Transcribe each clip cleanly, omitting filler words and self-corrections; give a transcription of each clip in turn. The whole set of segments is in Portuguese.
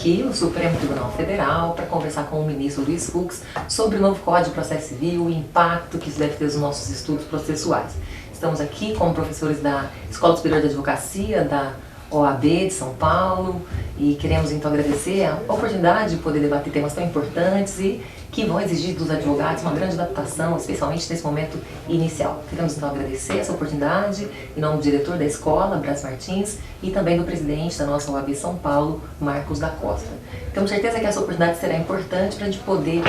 aqui no Supremo Tribunal Federal para conversar com o ministro Luiz Fux sobre o novo Código de Processo Civil, o impacto que isso deve ter nos nossos estudos processuais. Estamos aqui com professores da Escola Superior de Advocacia, da OAB de São Paulo, e queremos então agradecer a oportunidade de poder debater temas tão importantes e que vão exigir dos advogados uma grande adaptação, especialmente nesse momento inicial. Queremos então agradecer essa oportunidade em nome do diretor da escola, Brás Martins, e também do presidente da nossa OAB São Paulo, Marcos da Costa. Temos certeza que essa oportunidade será importante para a gente poder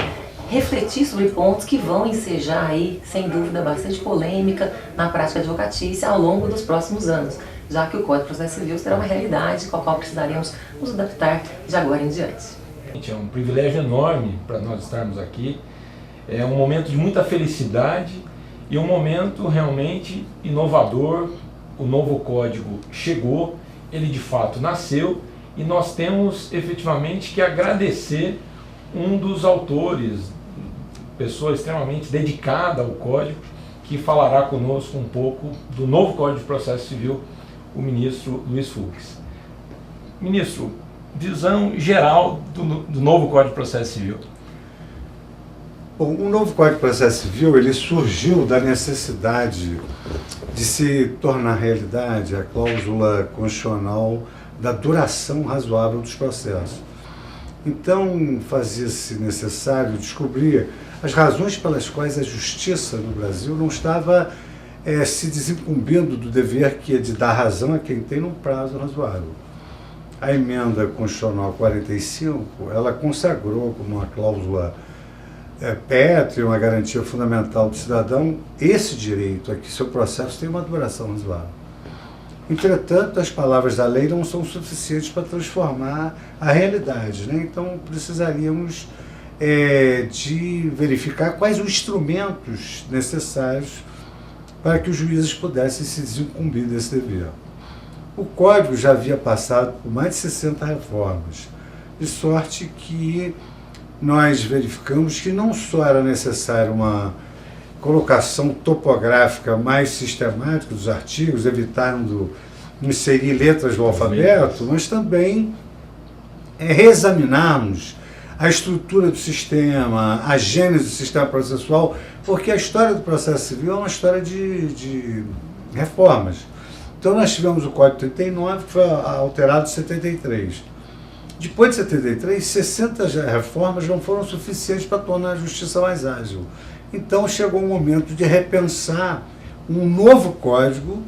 refletir sobre pontos que vão ensejar aí, sem dúvida, bastante polêmica na prática advocatícia ao longo dos próximos anos, já que o Código de Processo Civil será uma realidade com a qual precisaremos nos adaptar de agora em diante. É um privilégio enorme para nós estarmos aqui, é um momento de muita felicidade e um momento realmente inovador. O novo código chegou, ele de fato nasceu e nós temos efetivamente que agradecer um dos autores, pessoa extremamente dedicada ao código, que falará conosco um pouco do novo Código de Processo Civil, o ministro Luiz Fux. Ministro, visão geral do novo Código de Processo Civil. Bom, o novo Código de Processo Civil ele surgiu da necessidade de se tornar realidade a cláusula constitucional da duração razoável dos processos. Então, fazia-se necessário descobrir as razões pelas quais a justiça no Brasil não estava se desincumbindo do dever que é de dar razão a quem tem num prazo razoável. A emenda constitucional 45, ela consagrou como uma cláusula pétrea, uma garantia fundamental do cidadão, esse direito a que seu processo tem uma duração razoável. Entretanto, as palavras da lei não são suficientes para transformar a realidade, né? Então, precisaríamos de verificar quais os instrumentos necessários para que os juízes pudessem se desincumbir desse dever. O Código já havia passado por mais de 60 reformas, de sorte que nós verificamos que não só era necessária uma colocação topográfica mais sistemática dos artigos, evitando inserir letras do alfabeto, mas também reexaminarmos a estrutura do sistema, a gênese do sistema processual, porque a história do processo civil é uma história de reformas. Então nós tivemos o Código 39, que foi alterado em 73. Depois de 73, 60 reformas não foram suficientes para tornar a justiça mais ágil. Então chegou o momento de repensar um novo código,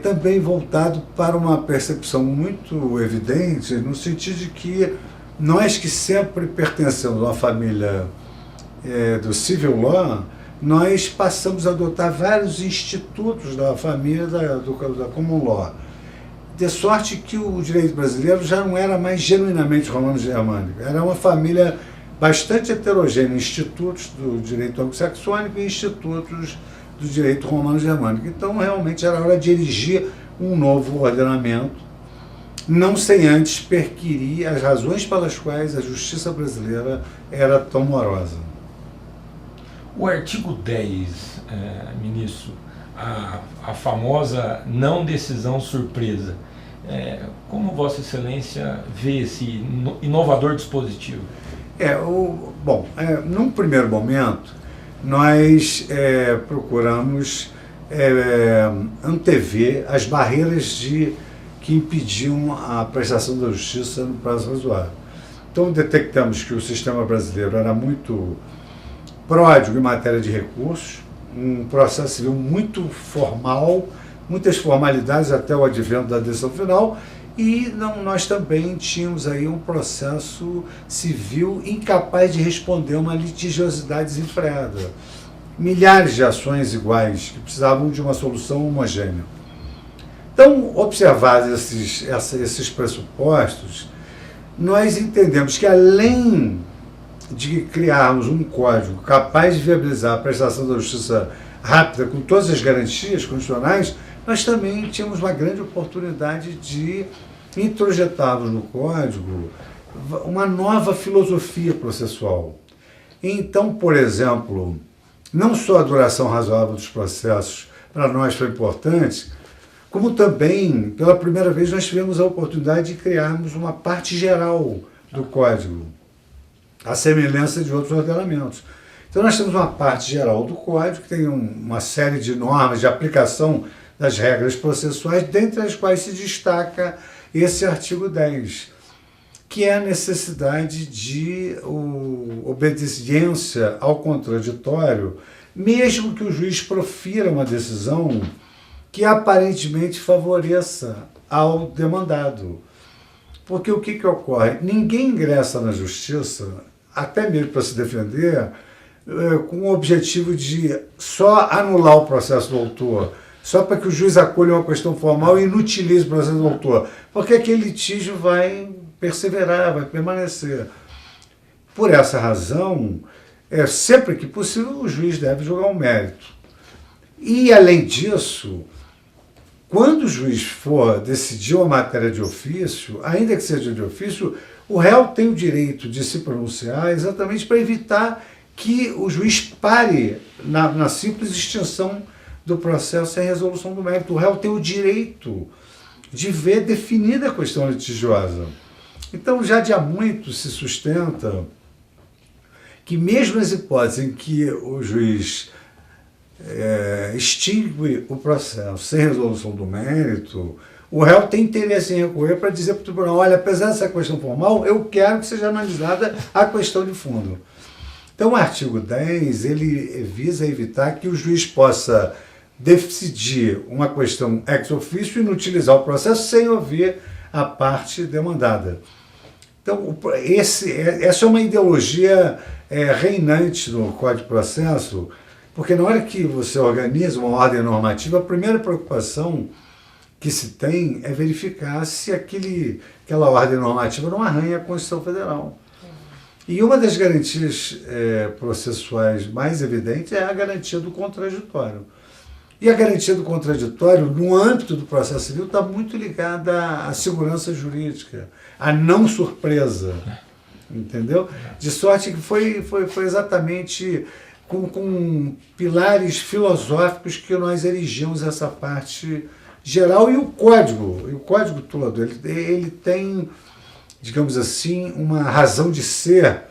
também voltado para uma percepção muito evidente, no sentido de que nós que sempre pertencemos a uma família do civil law, nós passamos a adotar vários institutos da família da common law, de sorte que o direito brasileiro já não era mais genuinamente romano-germânico, era uma família bastante heterogênea, institutos do direito anglo-saxônico e institutos do direito romano-germânico. Então, realmente, era hora de erigir um novo ordenamento, não sem antes perquirir as razões pelas quais a justiça brasileira era tão morosa. O artigo 10, ministro, a famosa não decisão surpresa, como Vossa Excelência vê esse inovador dispositivo? Num primeiro momento, nós procuramos antever as barreiras que impediam a prestação da justiça no prazo razoável. Então, detectamos que o sistema brasileiro era muito pródigo em matéria de recursos, um processo civil muito formal, muitas formalidades até o advento da decisão final, e nós também tínhamos aí um processo civil incapaz de responder a uma litigiosidade desenfreada. Milhares de ações iguais que precisavam de uma solução homogênea. Então, observados esses pressupostos, nós entendemos que além de criarmos um código capaz de viabilizar a prestação da justiça rápida com todas as garantias constitucionais, nós também tínhamos uma grande oportunidade de introjetarmos no código uma nova filosofia processual. Então, por exemplo, não só a duração razoável dos processos para nós foi importante, como também, pela primeira vez, nós tivemos a oportunidade de criarmos uma parte geral do Código, à semelhança de outros ordenamentos. Então nós temos uma parte geral do Código, que tem uma série de normas de aplicação das regras processuais, dentre as quais se destaca esse artigo 10, que é a necessidade de obediência ao contraditório, mesmo que o juiz profira uma decisão que aparentemente favoreça ao demandado. Porque o que ocorre? Ninguém ingressa na justiça, até mesmo para se defender, com o objetivo de só anular o processo do autor, só para que o juiz acolha uma questão formal e inutilize o processo do autor, porque aquele litígio vai perseverar, vai permanecer. Por essa razão, sempre que possível, o juiz deve julgar o mérito. E, além disso, quando o juiz for decidir uma matéria de ofício, ainda que seja de ofício, o réu tem o direito de se pronunciar exatamente para evitar que o juiz pare na simples extinção do processo sem resolução do mérito. O réu tem o direito de ver definida a questão litigiosa. Então, já de há muito se sustenta que mesmo nas hipóteses em que o juiz extingue o processo sem resolução do mérito, o réu tem interesse em recorrer para dizer para o tribunal, olha, apesar dessa questão formal, eu quero que seja analisada a questão de fundo. Então, o artigo 10, ele visa evitar que o juiz possa decidir uma questão ex officio e inutilizar o processo sem ouvir a parte demandada. Então, essa é uma ideologia reinante no Código de Processo, porque na hora que você organiza uma ordem normativa, a primeira preocupação que se tem é verificar se aquela ordem normativa não arranha a Constituição Federal. E uma das garantias processuais mais evidentes é a garantia do contraditório. E a garantia do contraditório, no âmbito do processo civil, está muito ligada à segurança jurídica, à não surpresa, entendeu? De sorte que foi exatamente com pilares filosóficos que nós erigimos essa parte geral. E o código todo, ele tem, digamos assim, uma razão de ser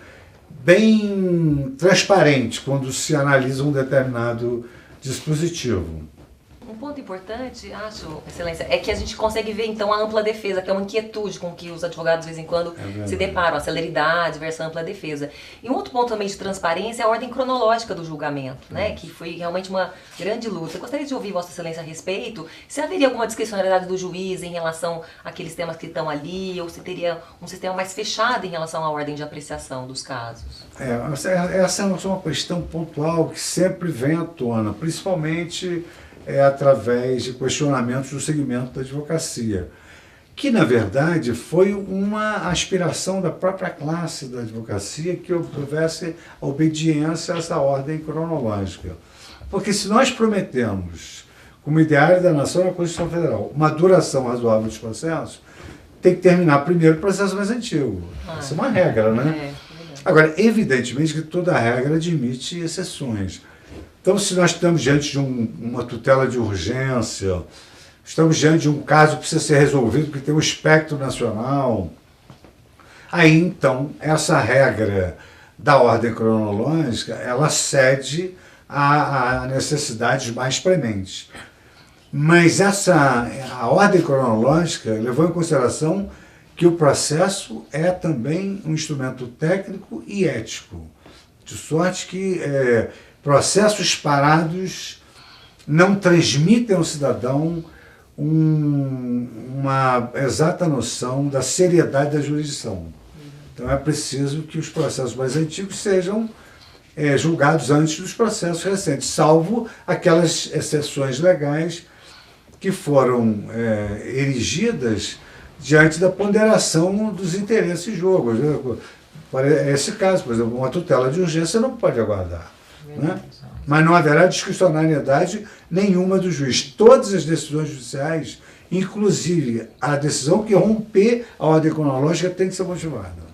bem transparente quando se analisa um determinado dispositivo. Um ponto importante, acho, Excelência, é que a gente consegue ver, então, a ampla defesa, que é uma inquietude com que os advogados, de vez em quando, se deparam, a celeridade versus a ampla defesa. E um outro ponto também de transparência é a ordem cronológica do julgamento, né, que foi realmente uma grande luta. Eu gostaria de ouvir Vossa Excelência a respeito, se haveria alguma discricionariedade do juiz em relação àqueles temas que estão ali, ou se teria um sistema mais fechado em relação à ordem de apreciação dos casos. Essa é uma questão pontual que sempre vem à tona, principalmente através de questionamentos do segmento da advocacia, que, na verdade, foi uma aspiração da própria classe da advocacia que houvesse a obediência a essa ordem cronológica. Porque se nós prometemos, como ideário da nação na Constituição Federal, uma duração razoável dos processos, tem que terminar primeiro o processo mais antigo. Essa é uma regra, né? Agora, evidentemente que toda regra admite exceções. Então, se nós estamos diante de uma tutela de urgência, estamos diante de um caso que precisa ser resolvido porque tem um espectro nacional, aí, então, essa regra da ordem cronológica, ela cede a necessidades mais prementes. Mas a ordem cronológica levou em consideração que o processo é também um instrumento técnico e ético, de sorte que processos parados não transmitem ao cidadão uma exata noção da seriedade da jurisdição. Então é preciso que os processos mais antigos sejam julgados antes dos processos recentes, salvo aquelas exceções legais que foram erigidas diante da ponderação dos interesses em jogo. Esse caso, por exemplo, uma tutela de urgência não pode aguardar. Né? Mas não haverá discricionariedade nenhuma do juiz. Todas as decisões judiciais, inclusive a decisão que romper a ordem cronológica, tem que ser motivada.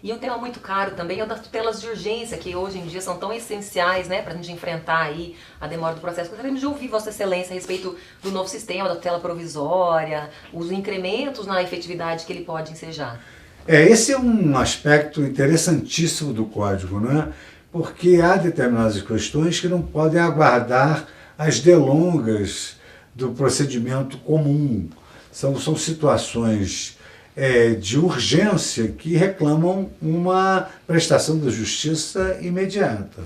E um tema muito caro também é o das tutelas de urgência, que hoje em dia são tão essenciais, né, para a gente enfrentar aí a demora do processo. Gostaríamos de ouvir Vossa Excelência a respeito do novo sistema da tutela provisória, os incrementos na efetividade que ele pode ensejar. Esse é um aspecto interessantíssimo do Código, né? Porque há determinadas questões que não podem aguardar as delongas do procedimento comum. São situações de urgência que reclamam uma prestação da justiça imediata.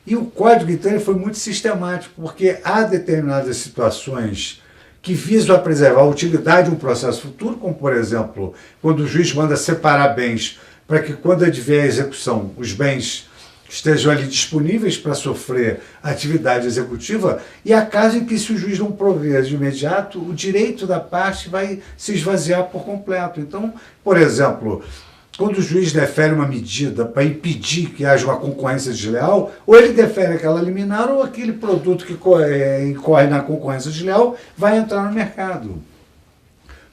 E o Código, então, ele foi muito sistemático, porque há determinadas situações que visam a preservar a utilidade de um processo futuro, como, por exemplo, quando o juiz manda separar bens para que, quando advier a execução, os bens estejam ali disponíveis para sofrer a atividade executiva, e há casos em que, se o juiz não prover de imediato, o direito da parte vai se esvaziar por completo. Então, por exemplo, quando o juiz defere uma medida para impedir que haja uma concorrência desleal, ou ele defere aquela liminar, ou aquele produto que incorre na concorrência desleal vai entrar no mercado.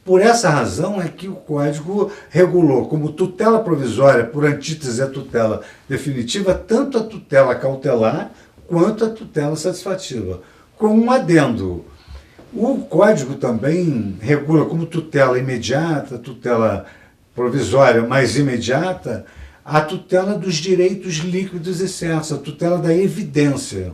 Por essa razão é que o Código regulou como tutela provisória, por antítese à tutela definitiva, tanto a tutela cautelar quanto a tutela satisfativa. Com um adendo, o Código também regula como tutela imediata, tutela provisória mais imediata, a tutela dos direitos líquidos e certos, a tutela da evidência.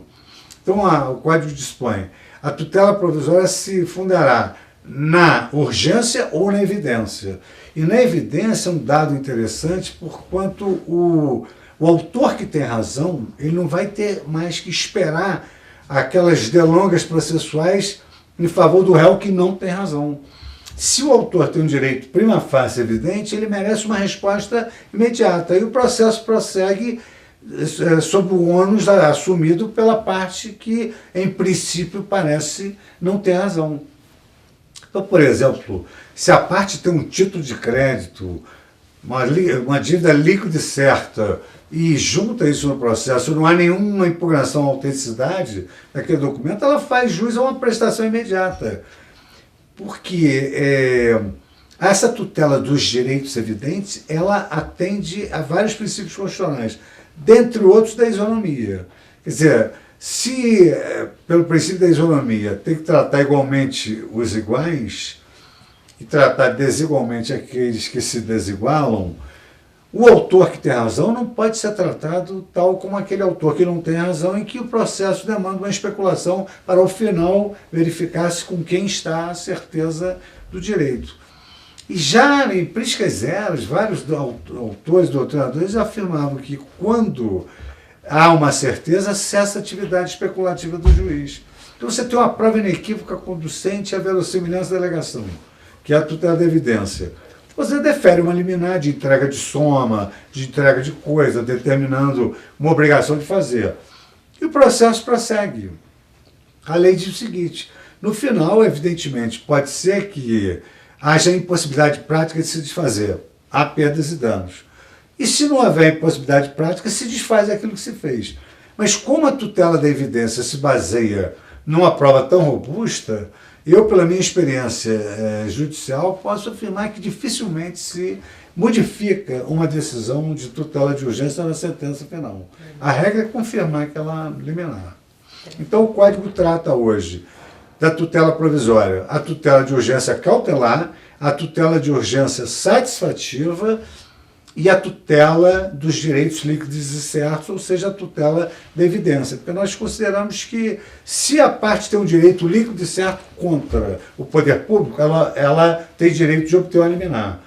Então, o Código dispõe, a tutela provisória se fundará na urgência ou na evidência. E na evidência é um dado interessante, porquanto o autor que tem razão, ele não vai ter mais que esperar aquelas delongas processuais em favor do réu que não tem razão. Se o autor tem um direito prima facie evidente, ele merece uma resposta imediata. E o processo prossegue sob o ônus assumido pela parte que, em princípio, parece não ter razão. Então, por exemplo, se a parte tem um título de crédito, uma dívida líquida e certa, e junta isso no processo, não há nenhuma impugnação à autenticidade daquele documento, ela faz jus a uma prestação imediata. Porque essa tutela dos direitos evidentes, ela atende a vários princípios constitucionais, dentre outros da isonomia. Quer dizer, se pelo princípio da isonomia tem que tratar igualmente os iguais e tratar desigualmente aqueles que se desigualam, o autor que tem razão não pode ser tratado tal como aquele autor que não tem razão, em que o processo demanda uma especulação para, ao final, verificar-se com quem está a certeza do direito. E já em Priscas Zeras, vários autores, doutrinadores, afirmavam que quando há uma certeza, cessa a atividade especulativa do juiz. Então você tem uma prova inequívoca conducente à verossimilhança da alegação, que é a tutela da evidência. Você defere uma liminar de entrega de soma, de entrega de coisa, determinando uma obrigação de fazer. E o processo prossegue. A lei diz o seguinte: no final, evidentemente, pode ser que haja impossibilidade prática de se desfazer. Há perdas e danos. E se não houver impossibilidade prática, se desfaz aquilo que se fez. Mas como a tutela da evidência se baseia numa prova tão robusta, eu, pela minha experiência judicial, posso afirmar que dificilmente se modifica uma decisão de tutela de urgência na sentença final. A regra é confirmar aquela liminar. Então, o Código trata hoje da tutela provisória, a tutela de urgência cautelar, a tutela de urgência satisfativa e a tutela dos direitos líquidos e certos, ou seja, a tutela da evidência. Porque nós consideramos que, se a parte tem um direito líquido e certo contra o poder público, ela tem direito de obter uma liminar.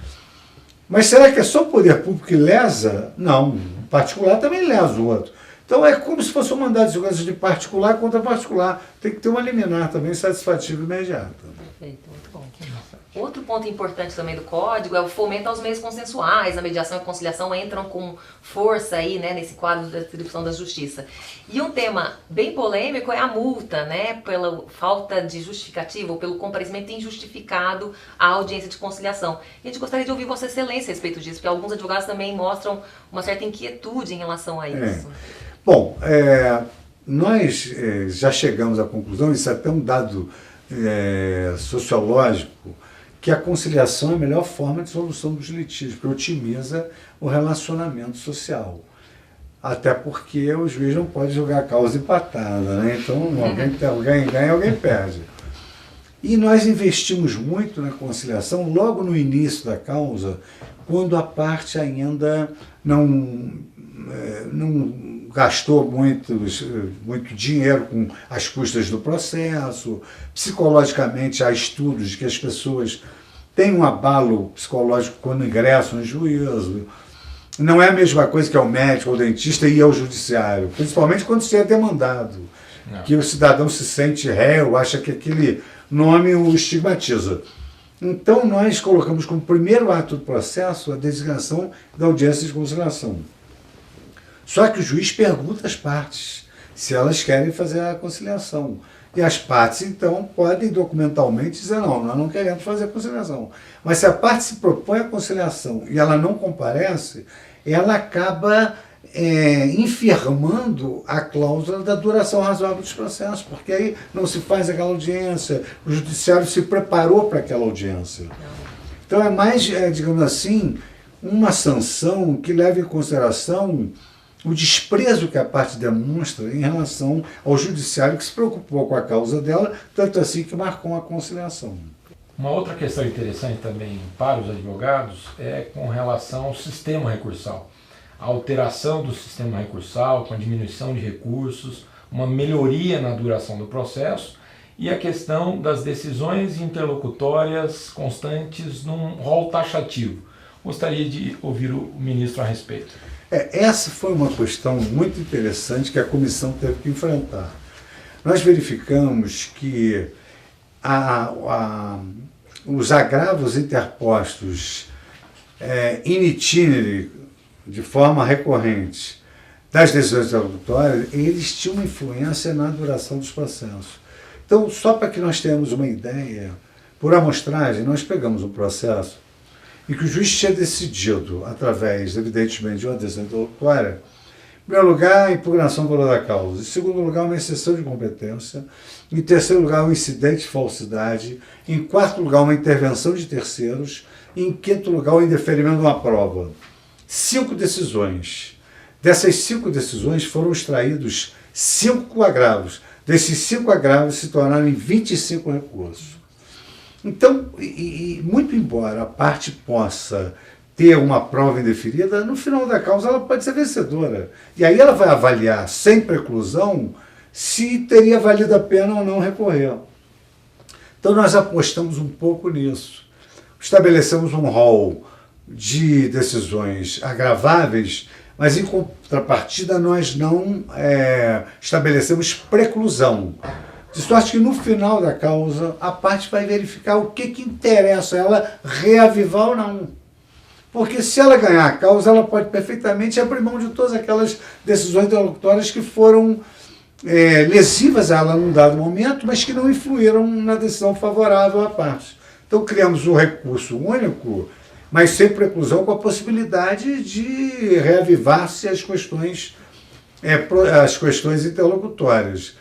Mas será que é só o poder público que lesa? Não, o particular também lesa o outro. Então é como se fosse um mandado de segurança de particular contra particular. Tem que ter uma liminar também satisfativa e imediata. Perfeito, muito bom. Outro ponto importante também do Código é o fomento aos meios consensuais. A mediação e a conciliação entram com força aí, né, nesse quadro da distribuição da justiça. E um tema bem polêmico é a multa, né, pela falta de justificativa ou pelo comparecimento injustificado à audiência de conciliação. E a gente gostaria de ouvir Vossa Excelência a respeito disso, porque alguns advogados também mostram uma certa inquietude em relação a isso. Bom, nós já chegamos à conclusão, isso é até um dado sociológico, que a conciliação é a melhor forma de solução dos litígios, porque otimiza o relacionamento social. Até porque o juiz não pode julgar a causa empatada, né? Então alguém ganha, alguém perde. E nós investimos muito na conciliação logo no início da causa, quando a parte ainda não gastou muito dinheiro com as custas do processo. Psicologicamente, há estudos de que as pessoas têm um abalo psicológico quando ingressam em juízo. Não é a mesma coisa que ao médico, ao dentista e ao judiciário, principalmente quando se é demandado, que o cidadão se sente réu, acha que aquele nome o estigmatiza. Então, nós colocamos como primeiro ato do processo a designação da audiência de conciliação. Só que o juiz pergunta às partes se elas querem fazer a conciliação. E as partes, então, podem documentalmente dizer, não, nós não queremos fazer a conciliação. Mas se a parte se propõe a conciliação e ela não comparece, ela acaba infirmando a cláusula da duração razoável dos processos, porque aí não se faz aquela audiência, o judiciário se preparou para aquela audiência. Então é mais, digamos assim, uma sanção que leva em consideração o desprezo que a parte demonstra em relação ao judiciário que se preocupou com a causa dela, tanto assim que marcou a conciliação. Uma outra questão interessante também para os advogados é com relação ao sistema recursal. A alteração do sistema recursal, com a diminuição de recursos, uma melhoria na duração do processo e a questão das decisões interlocutórias constantes num rol taxativo. Gostaria de ouvir o ministro a respeito. Essa foi uma questão muito interessante que a comissão teve que enfrentar. Nós verificamos que os agravos interpostos in itinere, de forma recorrente, das decisões interlocutórias, eles tinham influência na duração dos processos. Então, só para que nós tenhamos uma ideia, por amostragem, nós pegamos um processo em que o juiz tinha decidido, através, evidentemente, de uma decisão interlocutória, em primeiro lugar, a impugnação do valor da causa, em segundo lugar, uma exceção de competência, em terceiro lugar, um incidente de falsidade, em quarto lugar, uma intervenção de terceiros, e em quinto lugar, o indeferimento de uma prova. 5 decisões. Dessas 5 decisões foram extraídos 5 agravos. Desses 5 agravos se tornaram em 25 recursos. Então, muito embora a parte possa ter uma prova indeferida, no final da causa ela pode ser vencedora. E aí ela vai avaliar, sem preclusão, se teria valido a pena ou não recorrer. Então nós apostamos um pouco nisso. Estabelecemos um rol de decisões agraváveis, mas em contrapartida nós não estabelecemos preclusão. De sorte que no final da causa a parte vai verificar o que interessa ela reavivar ou não. Porque se ela ganhar a causa, ela pode perfeitamente abrir mão de todas aquelas decisões interlocutórias que foram lesivas a ela num dado momento, mas que não influíram na decisão favorável à parte. Então criamos um recurso único, mas sem preclusão, com a possibilidade de reavivar-se as questões interlocutórias.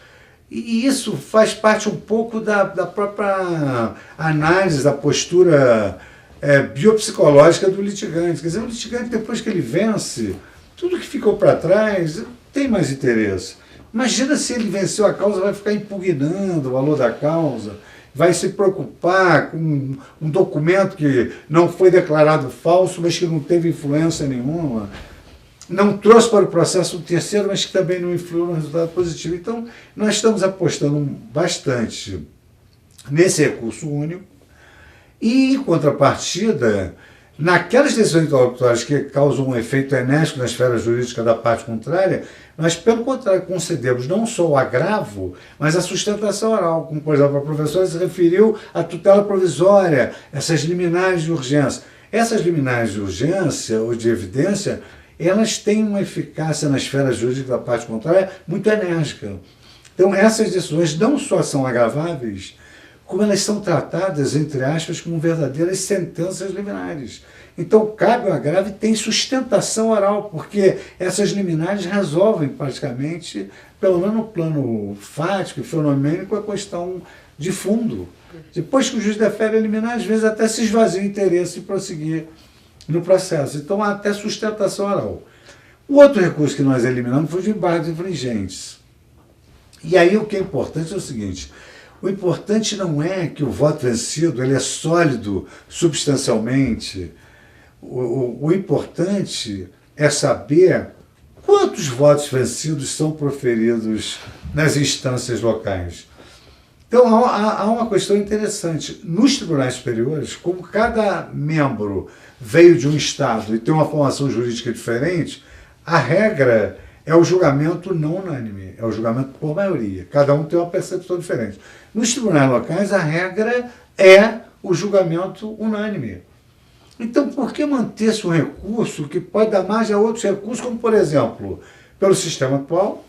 E isso faz parte um pouco da própria análise, da postura biopsicológica do litigante. Quer dizer, o litigante, depois que ele vence, tudo que ficou para trás tem mais interesse. Imagina se ele venceu a causa, vai ficar impugnando o valor da causa, vai se preocupar com um documento que não foi declarado falso, mas que não teve influência nenhuma, não trouxe para o processo um terceiro, mas que também não influiu no resultado positivo. Então, nós estamos apostando bastante nesse recurso único e, em contrapartida, naquelas decisões interlocutórias que causam um efeito enérgico na esfera jurídica da parte contrária, nós, pelo contrário, concedemos não só o agravo, mas a sustentação oral. Como, por exemplo, a professora se referiu à tutela provisória, essas liminares de urgência. Essas liminares de urgência ou de evidência, elas têm uma eficácia na esfera jurídica da parte contrária muito enérgica. Então, essas decisões não só são agraváveis, como elas são tratadas, entre aspas, como verdadeiras sentenças liminares. Então, cabe o agravo e tem sustentação oral, porque essas liminares resolvem praticamente, pelo menos no plano fático e fenomênico, a questão de fundo. Depois que o juiz defere liminar, às vezes até se esvazia o interesse em prosseguir no processo. Então há até sustentação oral. O outro recurso que nós eliminamos foi o de embargos infringentes. E aí o que é importante é o seguinte: o importante não é que o voto vencido ele é sólido substancialmente. O importante é saber quantos votos vencidos são proferidos nas instâncias locais. Então há uma questão interessante. Nos tribunais superiores, como cada membro veio de um estado e tem uma formação jurídica diferente, a regra é o julgamento não unânime, é o julgamento por maioria. Cada um tem uma percepção diferente. Nos tribunais locais, a regra é o julgamento unânime. Então, por que manter-se um recurso que pode dar margem a outros recursos, como, por exemplo, pelo sistema atual,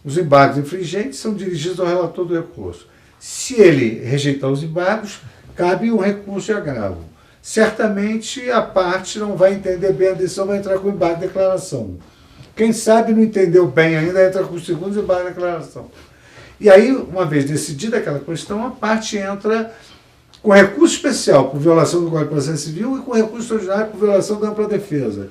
os embargos infringentes são dirigidos ao relator do recurso. Se ele rejeitar os embargos, cabe um recurso de agravo. Certamente, a parte não vai entender bem a decisão, vai entrar com embargo de declaração. Quem sabe não entendeu bem ainda, entra com o segundo embargo de declaração. E aí, uma vez decidida aquela questão, a parte entra com recurso especial por violação do Código de Processo Civil e com recurso extraordinário por violação da ampla defesa.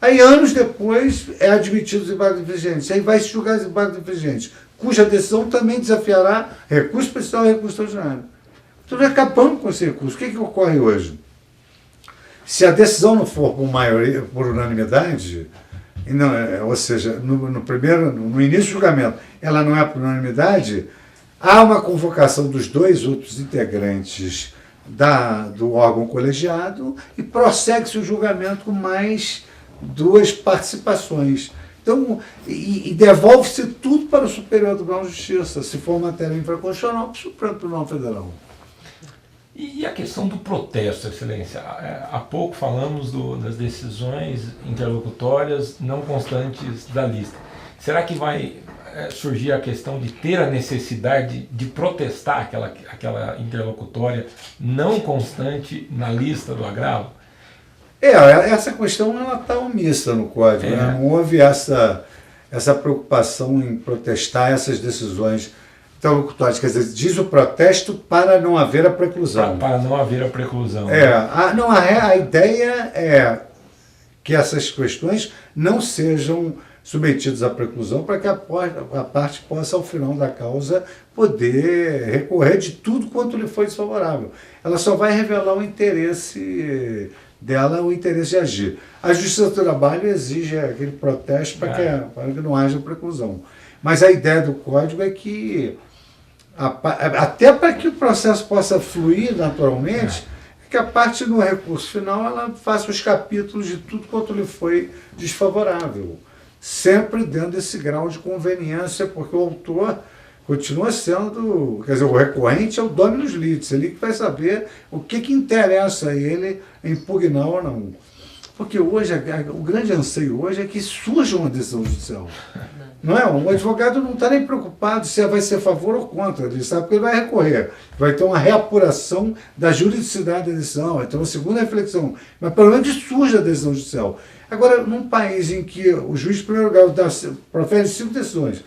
Aí, anos depois, é admitido os embargos infringentes. Aí vai se julgar os embargos infringentes, cuja decisão também desafiará recurso especial e recurso extraordinário. Então, nós acabamos com esse recurso. O que ocorre hoje? Se a decisão não for por unanimidade, ou seja, no início do julgamento, ela não é por unanimidade, há uma convocação dos dois outros integrantes do órgão colegiado e prossegue-se o julgamento com mais duas participações. Então, e devolve-se tudo para o Superior Tribunal de Justiça, se for matéria infraconstitucional, para o Supremo Tribunal Federal. E a questão do protesto, Excelência? Há pouco falamos das decisões interlocutórias não constantes da lista. Será que vai surgir a questão de ter a necessidade de protestar aquela interlocutória não constante na lista do agravo? Essa questão está omissa no Código. Né? Não houve essa preocupação em protestar essas decisões interlocutórias. Quer dizer, diz o protesto para não haver a preclusão. Para não haver a preclusão. A ideia é que essas questões não sejam submetidas à preclusão para que a parte possa, ao final da causa, poder recorrer de tudo quanto lhe foi desfavorável. Ela só vai revelar o interesse dela, o interesse de agir. A Justiça do Trabalho exige aquele protesto para que não haja preclusão. Mas a ideia do Código é que, até para que o processo possa fluir naturalmente, que a parte no recurso final ela faça os capítulos de tudo quanto lhe foi desfavorável. Sempre dando esse grau de conveniência, porque o autor continua sendo, quer dizer, o recorrente é o dominus litis, ele que vai saber o que interessa a ele impugnar ou não. Porque hoje, o grande anseio hoje é que surja uma decisão judicial. Não é? O advogado não está nem preocupado se vai ser a favor ou contra, ele sabe que ele vai recorrer, vai ter uma reapuração da juridicidade da decisão, vai ter uma segunda reflexão, mas pelo menos surge a decisão judicial. Agora, num país em que o juiz de primeiro grau profere 5 decisões,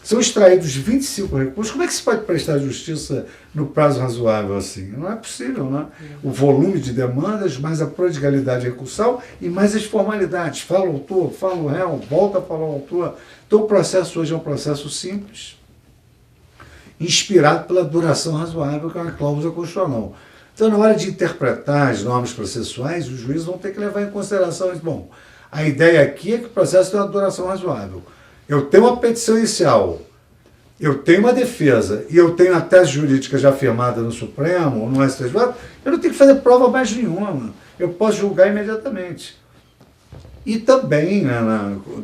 são extraídos 25 recursos, como é que se pode prestar justiça no prazo razoável assim? Não é possível, né? O volume de demandas, mais a prodigalidade recursal e mais as formalidades. Fala o autor, fala o réu, volta a falar o autor. Então o processo hoje é um processo simples, inspirado pela duração razoável, que é uma cláusula constitucional. Então, na hora de interpretar as normas processuais, os juízes vão ter que levar em consideração isso. Bom, a ideia aqui é que o processo tem uma duração razoável. Eu tenho uma petição inicial, eu tenho uma defesa e eu tenho a tese jurídica já firmada no Supremo ou no STJ, eu não tenho que fazer prova mais nenhuma. Eu posso julgar imediatamente. E também, né,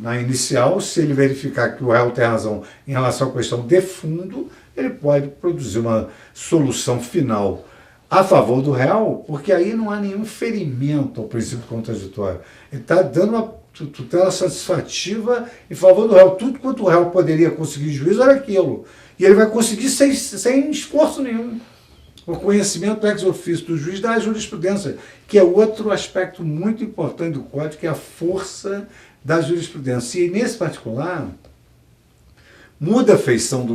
na inicial, se ele verificar que o réu tem razão em relação à questão de fundo, ele pode produzir uma solução final a favor do réu, porque aí não há nenhum ferimento ao princípio contraditório. Ele está dando uma tutela satisfativa em favor do réu. Tudo quanto o réu poderia conseguir de juízo era aquilo. E ele vai conseguir sem esforço nenhum. O conhecimento ex officio do juiz da jurisprudência, que é outro aspecto muito importante do Código, que é a força da jurisprudência. E nesse particular, muda a feição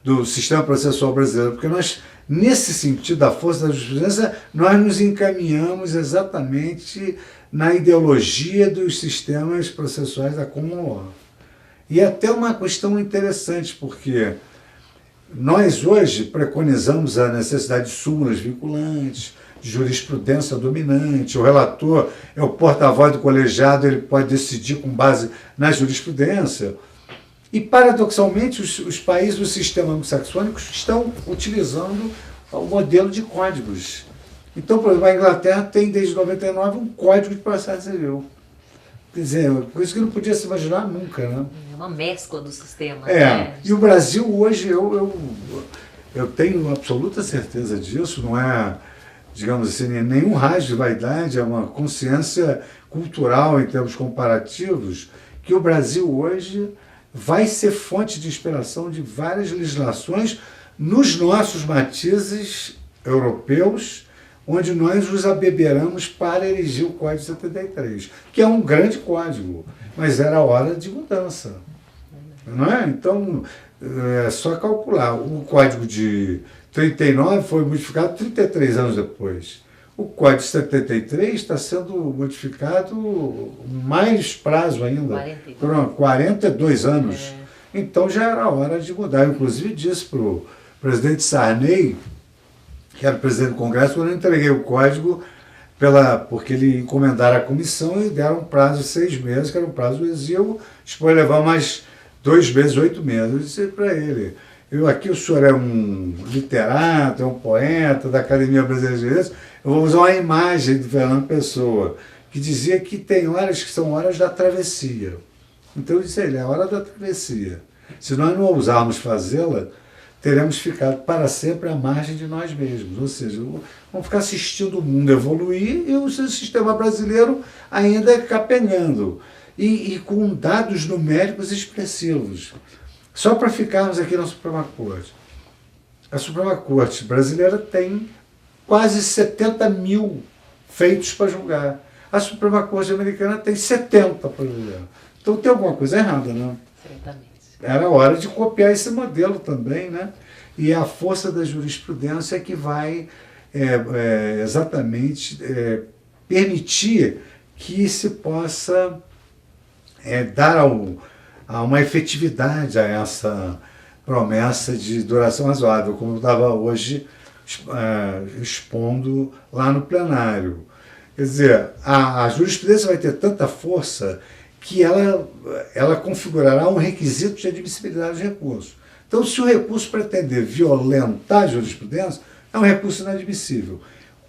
do sistema processual brasileiro, porque nós nesse sentido da força da jurisprudência, nós nos encaminhamos exatamente na ideologia dos sistemas processuais da common law. E é até uma questão interessante, porque nós hoje preconizamos a necessidade de súmulas vinculantes, de jurisprudência dominante, o relator é o porta-voz do colegiado, ele pode decidir com base na jurisprudência. E, paradoxalmente, os países do sistema anglo-saxônico estão utilizando o modelo de códigos. Então, por exemplo, a Inglaterra tem, desde 99, um código de processo civil. Quer dizer, por isso que não podia se imaginar nunca, né? É uma mescla do sistema. Né? E o Brasil hoje, eu tenho absoluta certeza disso, não é, digamos assim, nenhum raio de vaidade, é uma consciência cultural em termos comparativos, que o Brasil hoje vai ser fonte de inspiração de várias legislações nos nossos matizes europeus, onde nós os abeberamos para erigir o Código 73, que é um grande código, mas era hora de mudança. Não é? Então, é só calcular. O Código de 39 foi modificado 33 anos depois. O Código de 73 está sendo modificado mais prazo ainda, por 42 anos. Então já era hora de mudar. Eu, inclusive, disse para o presidente Sarney, que era o presidente do Congresso, quando eu entreguei o código, porque ele encomendara a comissão e deram um prazo de 6 meses, que era um prazo exíguo, isso pode levar mais 2 meses, 8 meses. Eu disse para ele, aqui o senhor é um literato, é um poeta da Academia Brasileira de Direitos, eu vou usar uma imagem de Fernando Pessoa, que dizia que tem horas que são horas da travessia. Então eu disse a ele, é a hora da travessia. Se nós não ousarmos fazê-la, teremos ficado para sempre à margem de nós mesmos. Ou seja, vamos ficar assistindo o mundo evoluir e o sistema brasileiro ainda capengando. E com dados numéricos expressivos. Só para ficarmos aqui na Suprema Corte. A Suprema Corte brasileira tem quase 70 mil feitos para julgar. A Suprema Corte americana tem 70 para julgar. Então tem alguma coisa errada, né? Certamente. Era hora de copiar esse modelo também, né? E a força da jurisprudência que vai exatamente permitir que se possa dar uma efetividade a essa promessa de duração razoável, como eu estava hoje expondo lá no plenário. Quer dizer, a jurisprudência vai ter tanta força que ela configurará um requisito de admissibilidade do recurso. Então, se o recurso pretender violentar a jurisprudência, é um recurso inadmissível.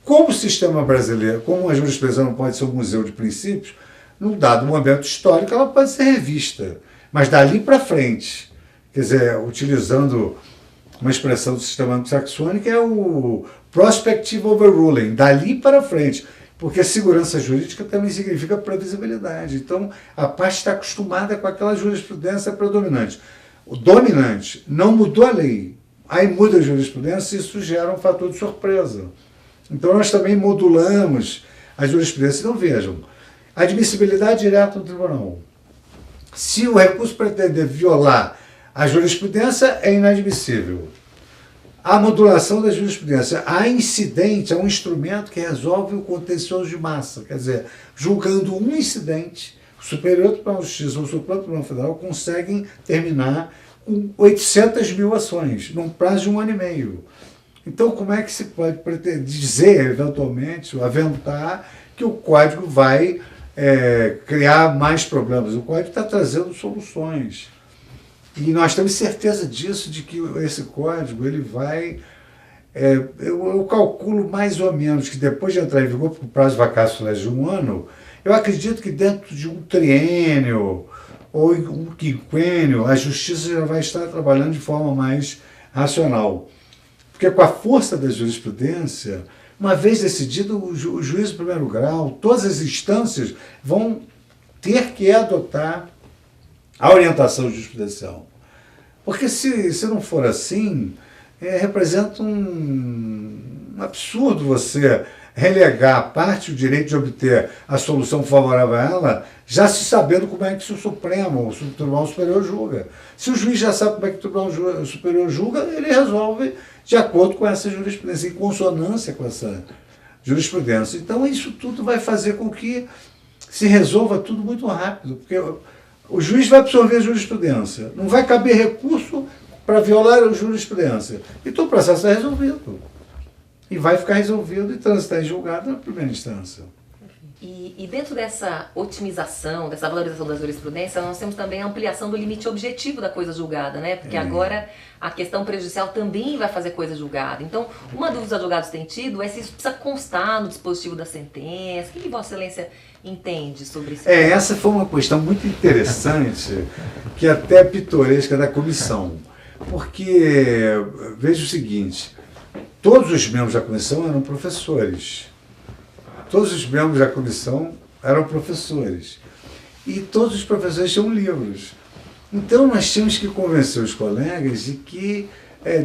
Como o sistema brasileiro, como a jurisprudência não pode ser um museu de princípios, num dado momento histórico ela pode ser revista, mas dali para frente, quer dizer, utilizando uma expressão do sistema anglo-saxônico, é o prospective overruling, dali para frente. Porque segurança jurídica também significa previsibilidade. Então, a parte está acostumada com aquela jurisprudência predominante. O dominante não mudou a lei, aí muda a jurisprudência e isso gera um fator de surpresa. Então, nós também modulamos a jurisprudência. Então, vejam, admissibilidade direta no tribunal. Se o recurso pretender violar a jurisprudência, é inadmissível. A modulação da jurisprudência. A incidente é um instrumento que resolve o contencioso de massa. Quer dizer, julgando um incidente, o Superior Tribunal de Justiça ou o Supremo Tribunal Federal conseguem terminar com 800 mil ações, num prazo de 1 ano e meio. Então, como é que se pode dizer, eventualmente, ou aventar, que o Código vai criar mais problemas? O Código está trazendo soluções. E nós temos certeza disso, de que esse código ele vai... eu calculo mais ou menos que depois de entrar em vigor, porque o prazo de vacácio é de 1 ano, eu acredito que dentro de um triênio ou um quinquênio, a Justiça já vai estar trabalhando de forma mais racional. Porque com a força da jurisprudência, uma vez decidido, o juiz de primeiro grau, todas as instâncias vão ter que adotar a orientação jurisprudencial. Porque se não for assim, representa um absurdo você relegar a parte o direito de obter a solução favorável a ela, já se sabendo como é que o Supremo, o Tribunal Superior julga. Se o juiz já sabe como é que o Tribunal Superior julga, ele resolve de acordo com essa jurisprudência, em consonância com essa jurisprudência. Então isso tudo vai fazer com que se resolva tudo muito rápido, porque o juiz vai absorver a jurisprudência, não vai caber recurso para violar a jurisprudência. Então o processo é resolvido. E vai ficar resolvido e transitar em julgado na primeira instância. E dentro dessa otimização, dessa valorização da jurisprudência, nós temos também a ampliação do limite objetivo da coisa julgada, né? Porque agora a questão prejudicial também vai fazer coisa julgada. Então, uma dúvida que os advogados têm tido é se isso precisa constar no dispositivo da sentença. O que Vossa Excelência entende sobre isso? Essa foi uma questão muito interessante, que até pitoresca da comissão. Porque, veja o seguinte, todos os membros da comissão eram professores. Todos os membros da comissão eram professores. E todos os professores tinham livros. Então nós tínhamos que convencer os colegas de que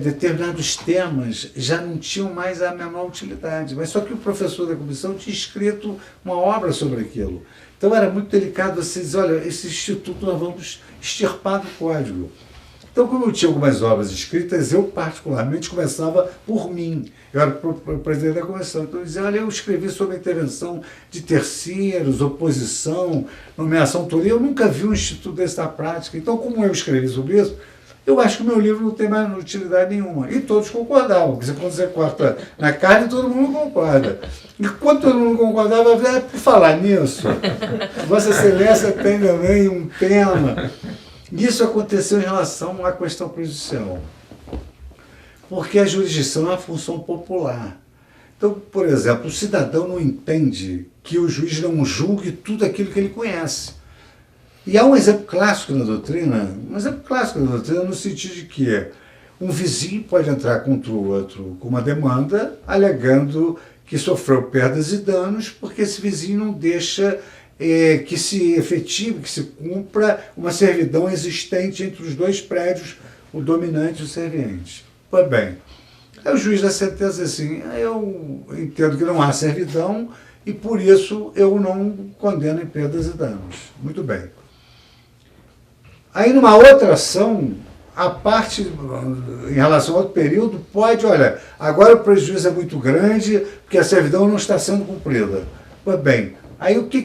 determinados temas já não tinham mais a menor utilidade. Mas só que o professor da comissão tinha escrito uma obra sobre aquilo. Então era muito delicado você dizer, olha, esse instituto nós vamos extirpar do código. Então, como eu tinha algumas obras escritas, eu particularmente começava por mim. Eu era o presidente da comissão. Então, eu dizia, olha, eu escrevi sobre a intervenção de terceiros, oposição, nomeação autoria. Eu nunca vi um instituto desse na prática. Então, como eu escrevi sobre isso, eu acho que o meu livro não tem mais utilidade nenhuma. E todos concordavam, porque quando você corta na carne, todo mundo concorda. E quando todo mundo concordava, por falar nisso, Vossa Excelência tem também um tema. Isso aconteceu em relação à questão prejudicial, porque a jurisdição é uma função popular. Então, por exemplo, o cidadão não entende que o juiz não julgue tudo aquilo que ele conhece. E há um exemplo clássico na doutrina, no sentido de que um vizinho pode entrar contra o outro com uma demanda, alegando que sofreu perdas e danos, porque esse vizinho não deixa que se efetive, que se cumpra uma servidão existente entre os dois prédios, o dominante e o serviente. Pois bem, aí o juiz da sentença diz assim, eu entendo que não há servidão e por isso eu não condeno em perdas e danos. Muito bem. Aí numa outra ação, a parte em relação ao outro período pode, olha, agora o prejuízo é muito grande porque a servidão não está sendo cumprida. Pois bem, aí o que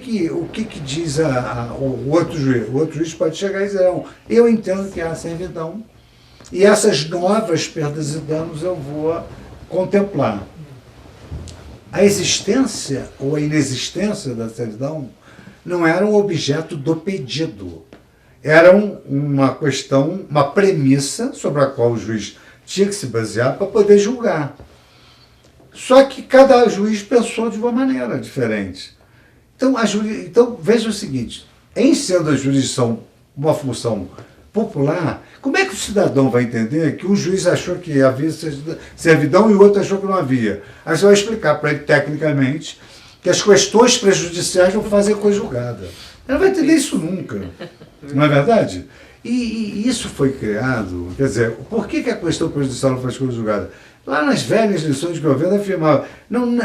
diz o outro juiz? O outro juiz pode chegar e dizer, não, eu entendo que há servidão e essas novas perdas e danos eu vou contemplar. A existência ou a inexistência da servidão não era um objeto do pedido. Era uma questão, uma premissa sobre a qual o juiz tinha que se basear para poder julgar. Só que cada juiz pensou de uma maneira diferente. Então veja o seguinte, em sendo a jurisdição uma função popular, como é que o cidadão vai entender que um juiz achou que havia servidão e o outro achou que não havia? Aí você vai explicar para ele tecnicamente que as questões prejudiciais não fazem coisa julgada. Ele não vai entender isso nunca, não é verdade? E isso foi criado, quer dizer, por que a questão prejudicial não faz coisa julgada? Lá nas velhas lições de governo afirmava,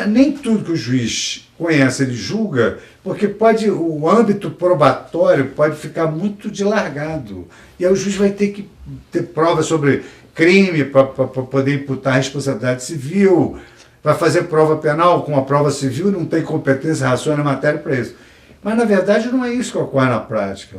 nem tudo que o juiz conhece ele julga, porque o âmbito probatório pode ficar muito dilargado. E aí o juiz vai ter que ter prova sobre crime para poder imputar responsabilidade civil, vai fazer prova penal com a prova civil, não tem competência racional na matéria para isso. Mas, na verdade, não é isso que ocorre na prática.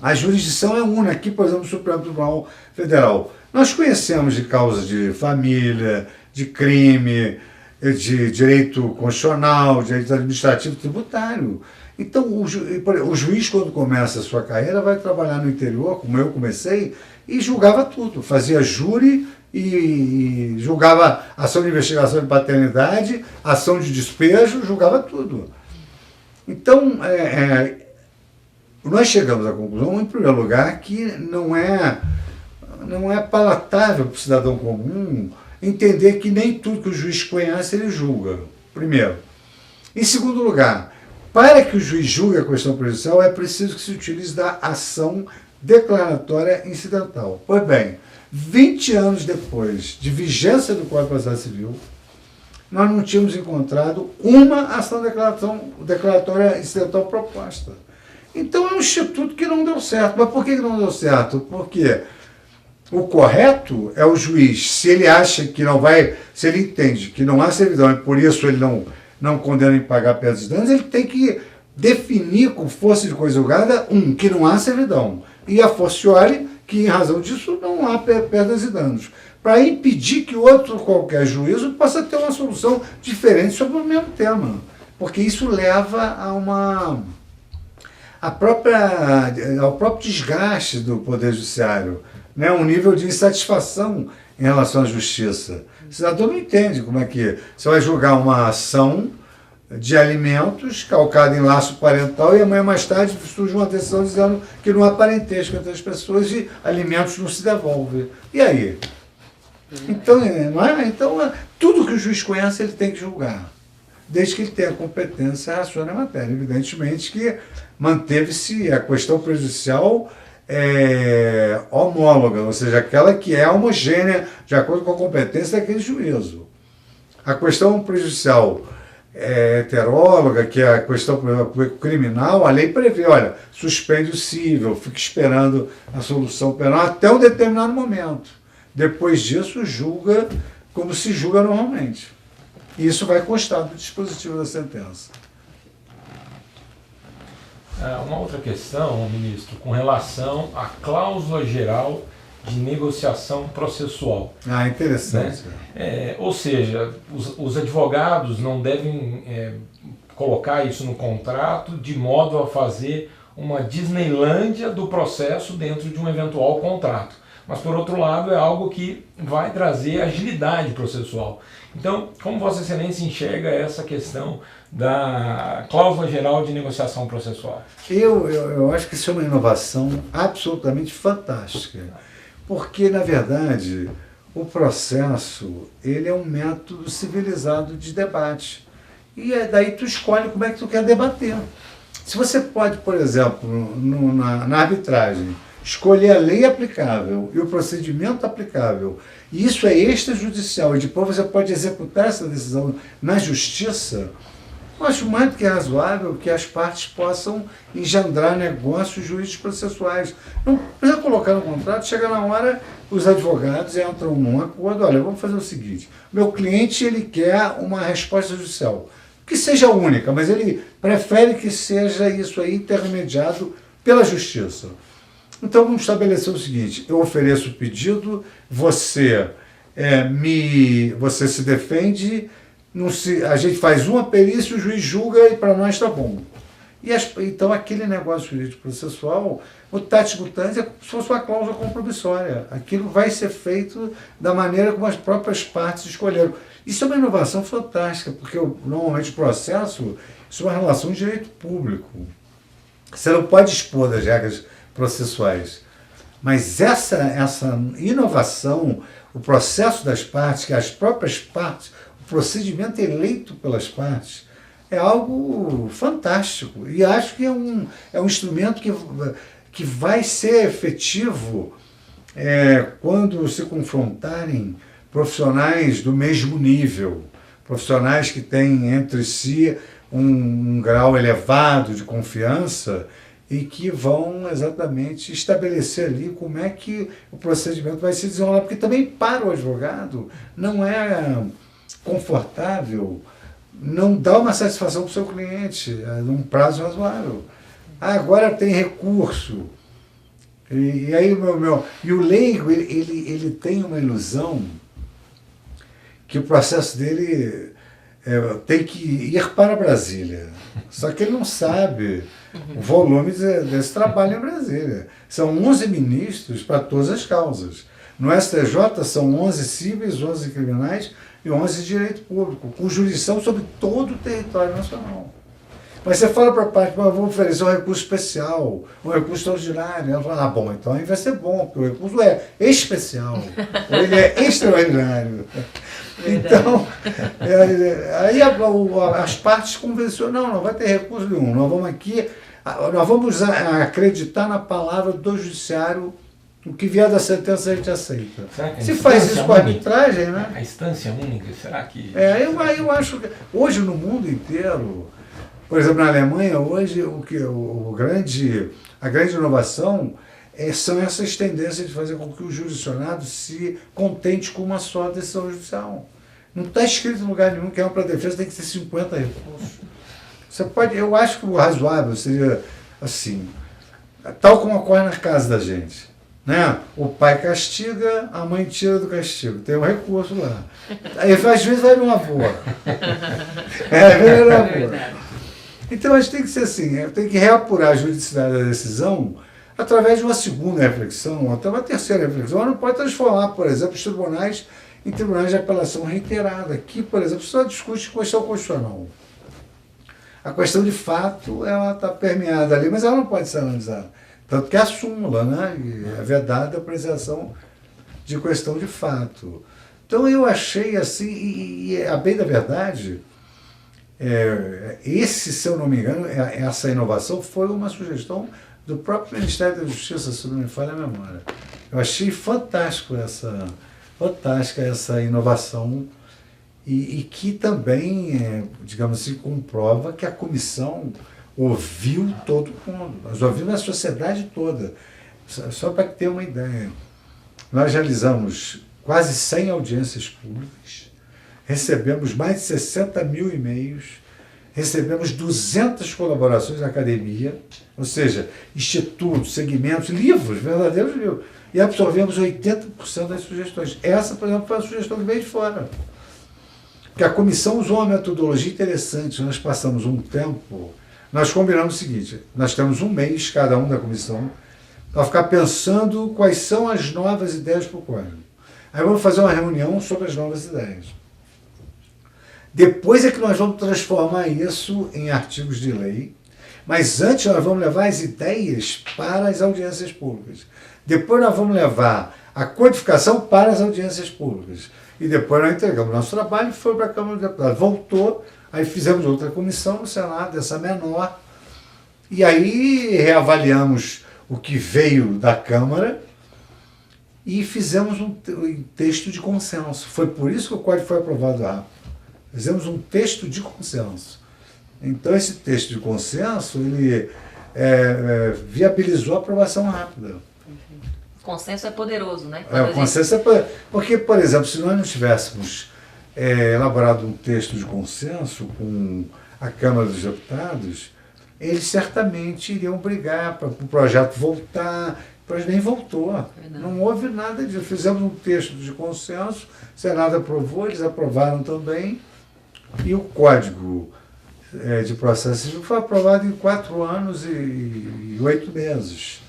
A jurisdição é una. Aqui, por exemplo, no Supremo Tribunal Federal. Nós conhecemos de causas de família, de crime, de direito constitucional, direito administrativo tributário. Então, o juiz, quando começa a sua carreira, vai trabalhar no interior, como eu comecei, e julgava tudo. Fazia júri e julgava ação de investigação de paternidade, ação de despejo, julgava tudo. Então, nós chegamos à conclusão, em primeiro lugar, que não é palatável para o cidadão comum entender que nem tudo que o juiz conhece ele julga, primeiro. Em segundo lugar, para que o juiz julgue a questão prejudicial, é preciso que se utilize da ação declaratória incidental. Pois bem, 20 anos depois de vigência do Código de Processo Civil, nós não tínhamos encontrado uma ação declaratória incidental proposta. Então é um instituto que não deu certo. Mas por que não deu certo? Porque o correto é o juiz, se ele acha que não vai, se ele entende que não há servidão e por isso ele não condena em pagar perdas e danos, ele tem que definir com força de coisa julgada, que não há servidão, e a forciore que em razão disso não há perdas e danos, para impedir que outro qualquer juízo possa ter uma solução diferente sobre o mesmo tema, porque isso leva ao próprio desgaste do Poder Judiciário, né? Um nível de insatisfação em relação à justiça. O cidadão não entende como é que você vai julgar uma ação de alimentos calcada em laço parental e amanhã mais tarde surge uma decisão dizendo que não há parentesco entre as pessoas e alimentos não se devolvem. E aí? Então, tudo que o juiz conhece ele tem que julgar, desde que ele tenha competência e racione a matéria. Evidentemente que manteve-se a questão prejudicial homóloga, ou seja, aquela que é homogênea de acordo com a competência daquele juízo. A questão prejudicial heteróloga, que é a questão criminal, a lei prevê, olha, suspende o cível, fica esperando a solução penal até um determinado momento. Depois disso, julga como se julga normalmente. E isso vai constar do dispositivo da sentença. Uma outra questão, ministro, com relação à cláusula geral de negociação processual. Interessante. Né? Ou seja, os advogados não devem colocar isso no contrato de modo a fazer uma Disneylândia do processo dentro de um eventual contrato. Mas, por outro lado, é algo que vai trazer agilidade processual. Então, como Vossa Excelência enxerga essa questão da cláusula geral de negociação processual? Eu acho que isso é uma inovação absolutamente fantástica. Porque, na verdade, o processo ele é um método civilizado de debate. E daí tu escolhe como é que tu quer debater. Se você pode, por exemplo, na arbitragem, escolher a lei aplicável e o procedimento aplicável, e isso é extrajudicial, e depois você pode executar essa decisão na justiça, eu acho mais do que razoável que as partes possam engendrar negócios jurídicos processuais. Não precisa colocar no contrato, chega na hora, os advogados entram num acordo, olha, vamos fazer o seguinte, meu cliente ele quer uma resposta judicial, que seja única, mas ele prefere que seja isso aí intermediado pela justiça. Então vamos estabelecer o seguinte, eu ofereço o pedido, você se defende, a gente faz uma perícia, o juiz julga e para nós está bom. Então aquele negócio jurídico processual, o tático mutans é como se fosse uma cláusula compromissória. Aquilo vai ser feito da maneira como as próprias partes escolheram. Isso é uma inovação fantástica, porque normalmente o processo isso é uma relação de direito público. Você não pode expor das regras processuais. Mas essa inovação, o processo das partes, que as próprias partes, o procedimento eleito pelas partes, é algo fantástico. E acho que é um instrumento que vai ser efetivo quando se confrontarem profissionais do mesmo nível, profissionais que têm entre si um grau elevado de confiança e que vão exatamente estabelecer ali como é que o procedimento vai se desenrolar, porque também para o advogado não é confortável, não dá uma satisfação para o seu cliente num prazo razoável. Agora tem recurso. E aí e o leigo ele tem uma ilusão que o processo dele tem que ir para Brasília. Só que ele não sabe o volume desse trabalho em Brasília. São 11 ministros para todas as causas. No STJ são 11 cíveis, 11 criminais e 11 de direito público, com jurisdição sobre todo o território nacional. Mas você fala para a parte, mas vou oferecer um recurso especial, um recurso extraordinário. Ela fala, bom, então aí vai ser bom, porque o recurso é especial, ou ele é extraordinário. Então, aí as partes convenceram, não vai ter recurso nenhum, nós vamos acreditar na palavra do judiciário O que vier da sentença a gente aceita. Se faz isso com a arbitragem, né? A instância única, será que... Eu acho que hoje no mundo inteiro, por exemplo, na Alemanha, hoje a grande inovação são essas tendências de fazer com que o jurisdicionado se contente com uma só decisão judicial. Não está escrito em lugar nenhum que para a defesa tem que ter 50 recursos. Eu acho que o razoável seria assim, tal como ocorre na casa da gente. Né? O pai castiga, a mãe tira do castigo. Tem um recurso lá. Aí às vezes vai no avô. Vai no avô. Então a gente tem que ser assim, tem que reapurar a juridicidade da decisão através de uma segunda reflexão, até uma terceira reflexão. Ela não pode transformar, por exemplo, os tribunais em tribunais de apelação reiterada. Aqui, por exemplo, só discute questão constitucional. A questão de fato, ela está permeada ali, mas ela não pode ser analisada. Tanto que a súmula, né? É vedada a apreciação de questão de fato. Então eu achei assim, e a bem da verdade, se eu não me engano, essa inovação foi uma sugestão do próprio Ministério da Justiça, se não me falha a memória. Eu achei fantástica essa inovação e que também, digamos assim, comprova que a comissão ouviu todo mundo, nós ouvimos a sociedade toda. Só para ter uma ideia, nós realizamos quase 100 audiências públicas, recebemos mais de 60 mil e-mails, recebemos 200 colaborações da academia, ou seja, institutos, segmentos, livros, verdadeiros livros, e absorvemos 80% das sugestões. Essa, por exemplo, foi a sugestão que veio de fora. Porque a comissão usou uma metodologia interessante, nós passamos um tempo, nós combinamos o seguinte, nós temos um mês, cada um da comissão, para ficar pensando quais são as novas ideias para o código. Aí vamos fazer uma reunião sobre as novas ideias. Depois é que nós vamos transformar isso em artigos de lei, mas antes nós vamos levar as ideias para as audiências públicas. Depois nós vamos levar a codificação para as audiências públicas. E depois nós entregamos nosso trabalho e foi para a Câmara dos Deputados. Voltou, aí fizemos outra comissão no Senado, essa menor, e aí reavaliamos o que veio da Câmara e fizemos um texto de consenso. Foi por isso que o código foi aprovado rápido. Fizemos um texto de consenso. Então esse texto de consenso, ele viabilizou a aprovação rápida. O consenso é poderoso, né? O consenso é porque, por exemplo, se nós não tivéssemos elaborado um texto de consenso com a Câmara dos Deputados, eles certamente iriam brigar para o projeto voltar, mas nem voltou. Verdade. Não houve nada disso. Fizemos um texto de consenso, o Senado aprovou, eles aprovaram também, e o Código de Processo Civil foi aprovado em 4 anos e 8 meses.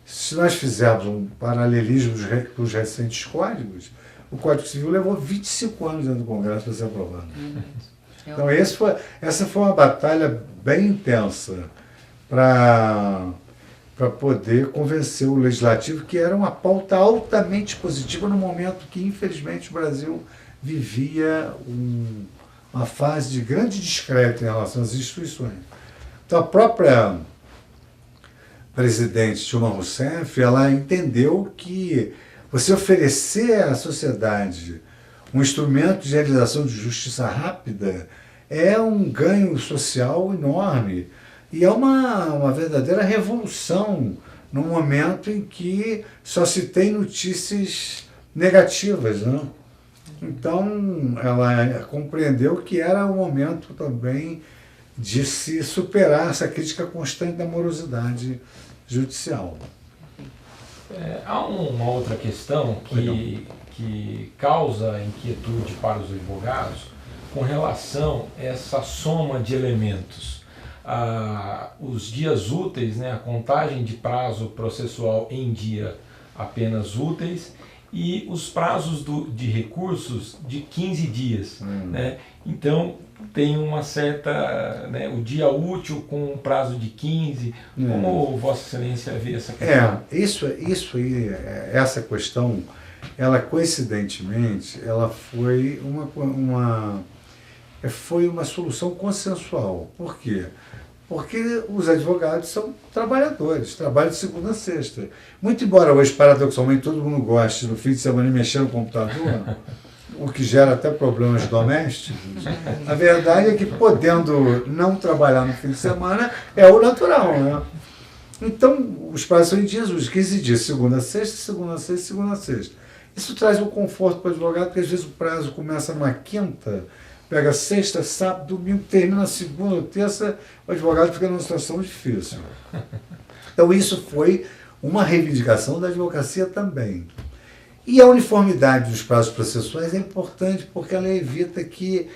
Se nós fizermos um paralelismo dos recentes códigos, o Código Civil levou 25 anos dentro do Congresso para ser aprovado. Então essa foi uma batalha bem intensa para poder convencer o Legislativo, que era uma pauta altamente positiva no momento que, infelizmente, o Brasil vivia uma fase de grande descrédito em relação às instituições. Então a própria presidente Dilma Rousseff, ela entendeu que você oferecer à sociedade um instrumento de realização de justiça rápida é um ganho social enorme e é uma verdadeira revolução no momento em que só se tem notícias negativas, né? Então ela compreendeu que era o momento também de se superar essa crítica constante da morosidade judicial. Há uma outra questão que causa inquietude para os advogados com relação a essa soma de elementos. Os dias úteis, né, a contagem de prazo processual em dia apenas úteis e os prazos de recursos de 15 dias. Né? Então, tem uma certa, né, o dia útil com um prazo de 15, como Vossa Excelência vê essa questão? Essa questão, ela coincidentemente, ela foi uma solução consensual. Por quê? Porque os advogados são trabalhadores, trabalham de segunda a sexta. Muito embora hoje, paradoxalmente, todo mundo goste no fim de semana de mexer no computador, o que gera até problemas domésticos, a verdade é que podendo não trabalhar no fim de semana é o natural, né? Então, os prazos são em Jesus, 15 dias, segunda a sexta, segunda a sexta, segunda a sexta. Isso traz um conforto para o advogado, porque às vezes o prazo começa numa quinta, pega sexta, sábado, domingo, termina segunda ou terça, o advogado fica numa situação difícil. Então isso foi uma reivindicação da advocacia também. E a uniformidade dos prazos processuais é importante porque ela evita que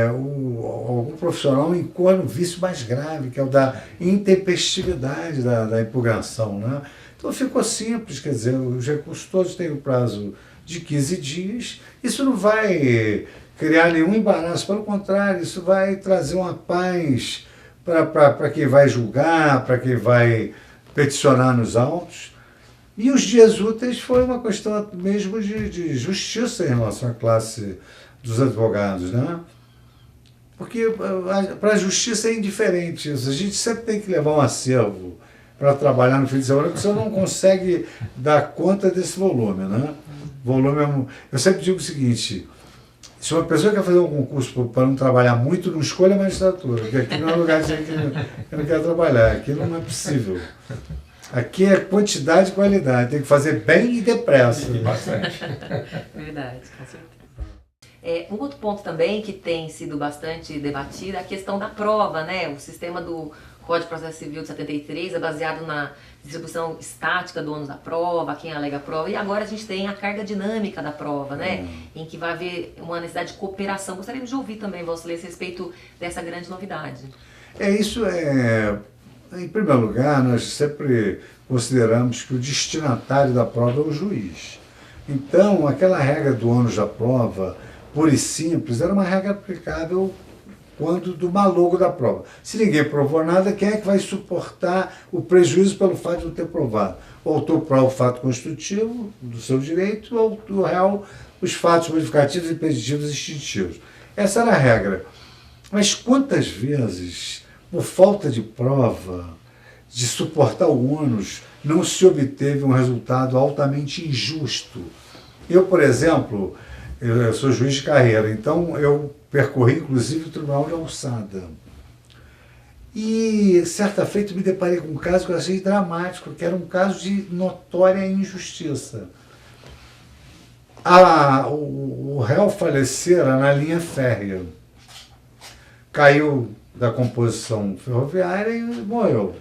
algum profissional incorra no vício mais grave, que é o da intempestividade da impugnação, né? Então ficou simples, quer dizer, os recursos todos têm o prazo de 15 dias, isso não vai criar nenhum embaraço, pelo contrário, isso vai trazer uma paz para quem vai julgar, para quem vai peticionar nos autos. E os dias úteis foi uma questão mesmo de justiça em relação à classe dos advogados, né? Porque para a justiça é indiferente isso, a gente sempre tem que levar um acervo para trabalhar no fim de semana, porque você não consegue dar conta desse volume, né? Volume eu sempre digo o seguinte: se uma pessoa quer fazer um concurso para não trabalhar muito, não escolha a magistratura, porque aqui não é lugar de gente que não quer trabalhar, aqui não é possível. Aqui é quantidade e qualidade, tem que fazer bem e depressa. E bastante. Verdade, com certeza. Um outro ponto também que tem sido bastante debatido é a questão da prova, né? O sistema do Código de Processo Civil de 73 é baseado na distribuição estática do ônus da prova, quem alega a prova, e agora a gente tem a carga dinâmica da prova, né? Em que vai haver uma necessidade de cooperação. Gostaríamos de ouvir também, Vossa Excelência, a respeito dessa grande novidade. Em primeiro lugar, nós sempre consideramos que o destinatário da prova é o juiz. Então, aquela regra do ônus da prova, pura e simples, era uma regra aplicável quando do malogro da prova. Se ninguém provou nada, quem é que vai suportar o prejuízo pelo fato de não ter provado? O autor prova o fato constitutivo do seu direito, ou do réu os fatos modificativos, impeditivos e extintivos. Essa era a regra. Mas quantas vezes, por falta de prova, de suportar o ônus, não se obteve um resultado altamente injusto? Eu, por exemplo, eu sou juiz de carreira, então eu percorri inclusive o Tribunal de Alçada. E certa feita me deparei com um caso que eu achei dramático, que era um caso de notória injustiça. O réu falecera na linha férrea. Caiu da composição ferroviária e morreu.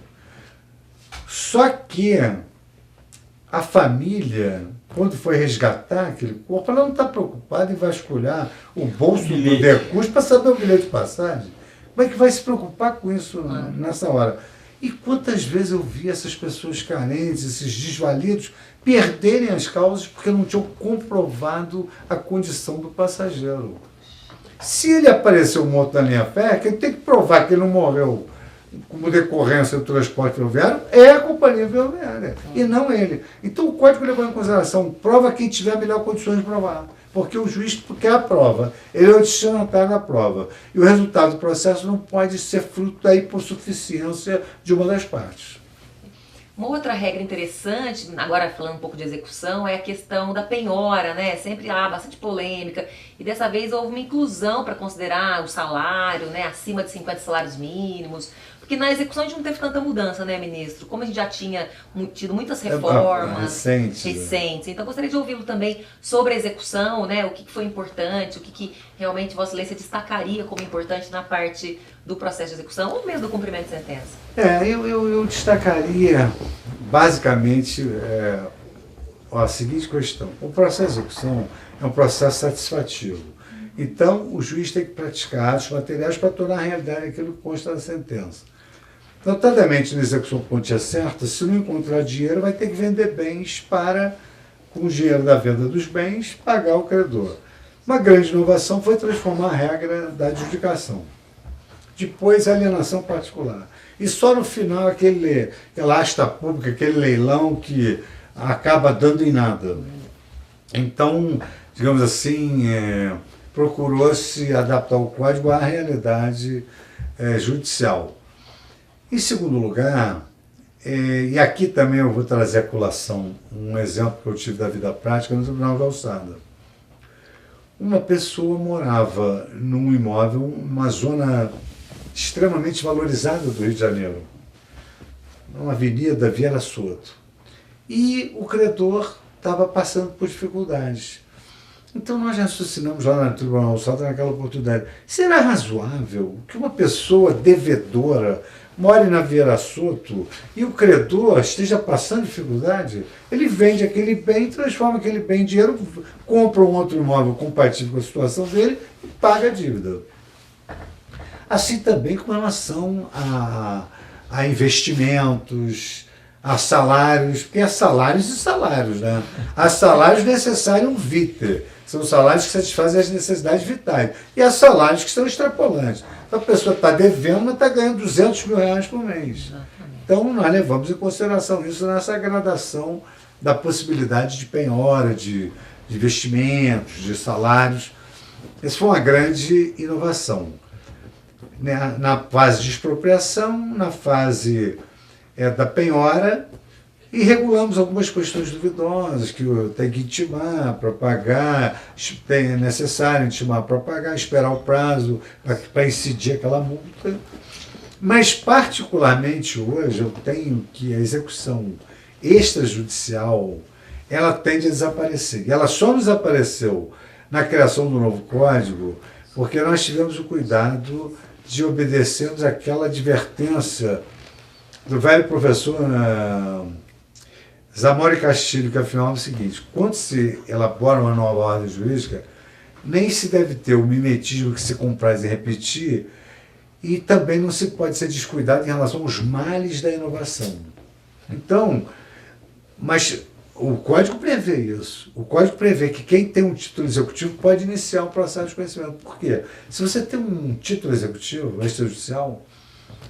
Só que a família, quando foi resgatar aquele corpo, ela não está preocupada em vasculhar o bolso do decus para saber o bilhete de passagem. Como é que vai se preocupar com isso nessa hora? E quantas vezes eu vi essas pessoas carentes, esses desvalidos, perderem as causas porque não tinham comprovado a condição do passageiro. Se ele apareceu morto na linha férrea, ele tem que provar que ele não morreu como decorrência do transporte ferroviário, é a companhia ferroviária, e não ele. Então o Código levou em consideração, prova quem tiver melhor condições de provar, porque o juiz quer a prova, ele é o destinatário da prova, e o resultado do processo não pode ser fruto da hipossuficiência de uma das partes. Uma outra regra interessante, agora falando um pouco de execução, é a questão da penhora, né? Sempre há bastante polêmica, e dessa vez houve uma inclusão para considerar o salário, né, acima de 50 salários mínimos, porque na execução a gente não teve tanta mudança, né, ministro? Como a gente já tinha tido muitas reformas recentes. Então gostaria de ouvi-lo também sobre a execução, né? O que foi importante, o que realmente Vossa Excelência destacaria como importante na parte do processo de execução ou mesmo do cumprimento de sentença. Eu destacaria basicamente a seguinte questão. O processo de execução é um processo satisfativo. Então, o juiz tem que praticar atos materiais para tornar a realidade aquilo que consta da sentença. Notadamente, na execução por quantia certa, se não encontrar dinheiro, vai ter que vender bens para, com o dinheiro da venda dos bens, pagar o credor. Uma grande inovação foi transformar a regra da adjudicação. Depois, a alienação particular. E só no final, aquela asta pública, aquele leilão que acaba dando em nada. Então, digamos assim, procurou-se adaptar o código à realidade judicial. Em segundo lugar, e aqui também eu vou trazer a colação, um exemplo que eu tive da vida prática no Tribunal de Alçada. Uma pessoa morava num imóvel, numa zona extremamente valorizada do Rio de Janeiro, numa avenida Vieira Soto. E o credor estava passando por dificuldades. Então nós raciocinamos lá no Tribunal de Alçada naquela oportunidade. Será razoável que uma pessoa devedora more na Vieira Soto e o credor esteja passando dificuldade? Ele vende aquele bem, transforma aquele bem em dinheiro, compra um outro imóvel compatível com a situação dele e paga a dívida. Assim também com relação a investimentos, a salários, porque há salários e salários, né? Há salários necessários vitae, são salários que satisfazem as necessidades vitais, e há salários que são extrapolantes. Então a pessoa está devendo, mas está ganhando R$200 mil por mês. Então nós levamos em consideração isso nessa gradação da possibilidade de penhora, de investimentos, de salários. Essa foi uma grande inovação. Na fase de expropriação, na fase da penhora, e regulamos algumas questões duvidosas, que tem que intimar para pagar, é necessário intimar para pagar, esperar o prazo para incidir aquela multa. Mas, particularmente hoje, eu tenho que a execução extrajudicial, ela tende a desaparecer. E ela só desapareceu na criação do novo código porque nós tivemos o cuidado de obedecermos àquela advertência do velho professor Zamora e Castilho, que afirmava o seguinte: quando se elabora uma nova ordem jurídica, nem se deve ter o mimetismo que se compraz em repetir, e também não se pode ser descuidado em relação aos males da inovação. Então, mas o Código prevê isso. O Código prevê que quem tem um título executivo pode iniciar um processo de conhecimento. Por quê? Se você tem um título executivo extrajudicial,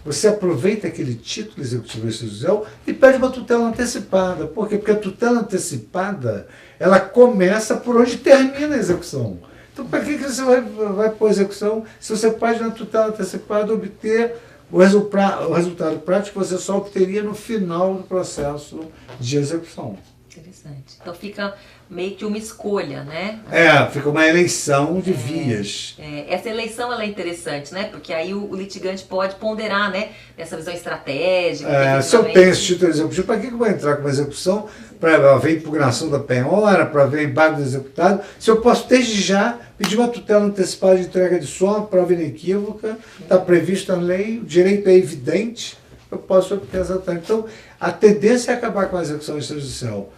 você aproveita aquele título executivo extrajudicial e pede uma tutela antecipada. Por quê? Porque a tutela antecipada, ela começa por onde termina a execução. Então, para que você vai pôr a execução se você pode, na tutela antecipada, obter o resultado prático que você só obteria no final do processo de execução? Interessante. Então fica meio que uma escolha, né? Fica uma eleição de vias. Essa eleição ela é interessante, né? Porque aí o litigante pode ponderar, né? Nessa visão estratégica. Se eu tenho esse título executivo, para que eu vou entrar com uma execução? Para ver impugnação da penhora, para ver embargo do executado? Se eu posso desde já pedir uma tutela antecipada de entrega de soma, prova inequívoca, está previsto na lei, o direito é evidente, eu posso obter exatamente. Então, a tendência é acabar com a execução extrajudicial.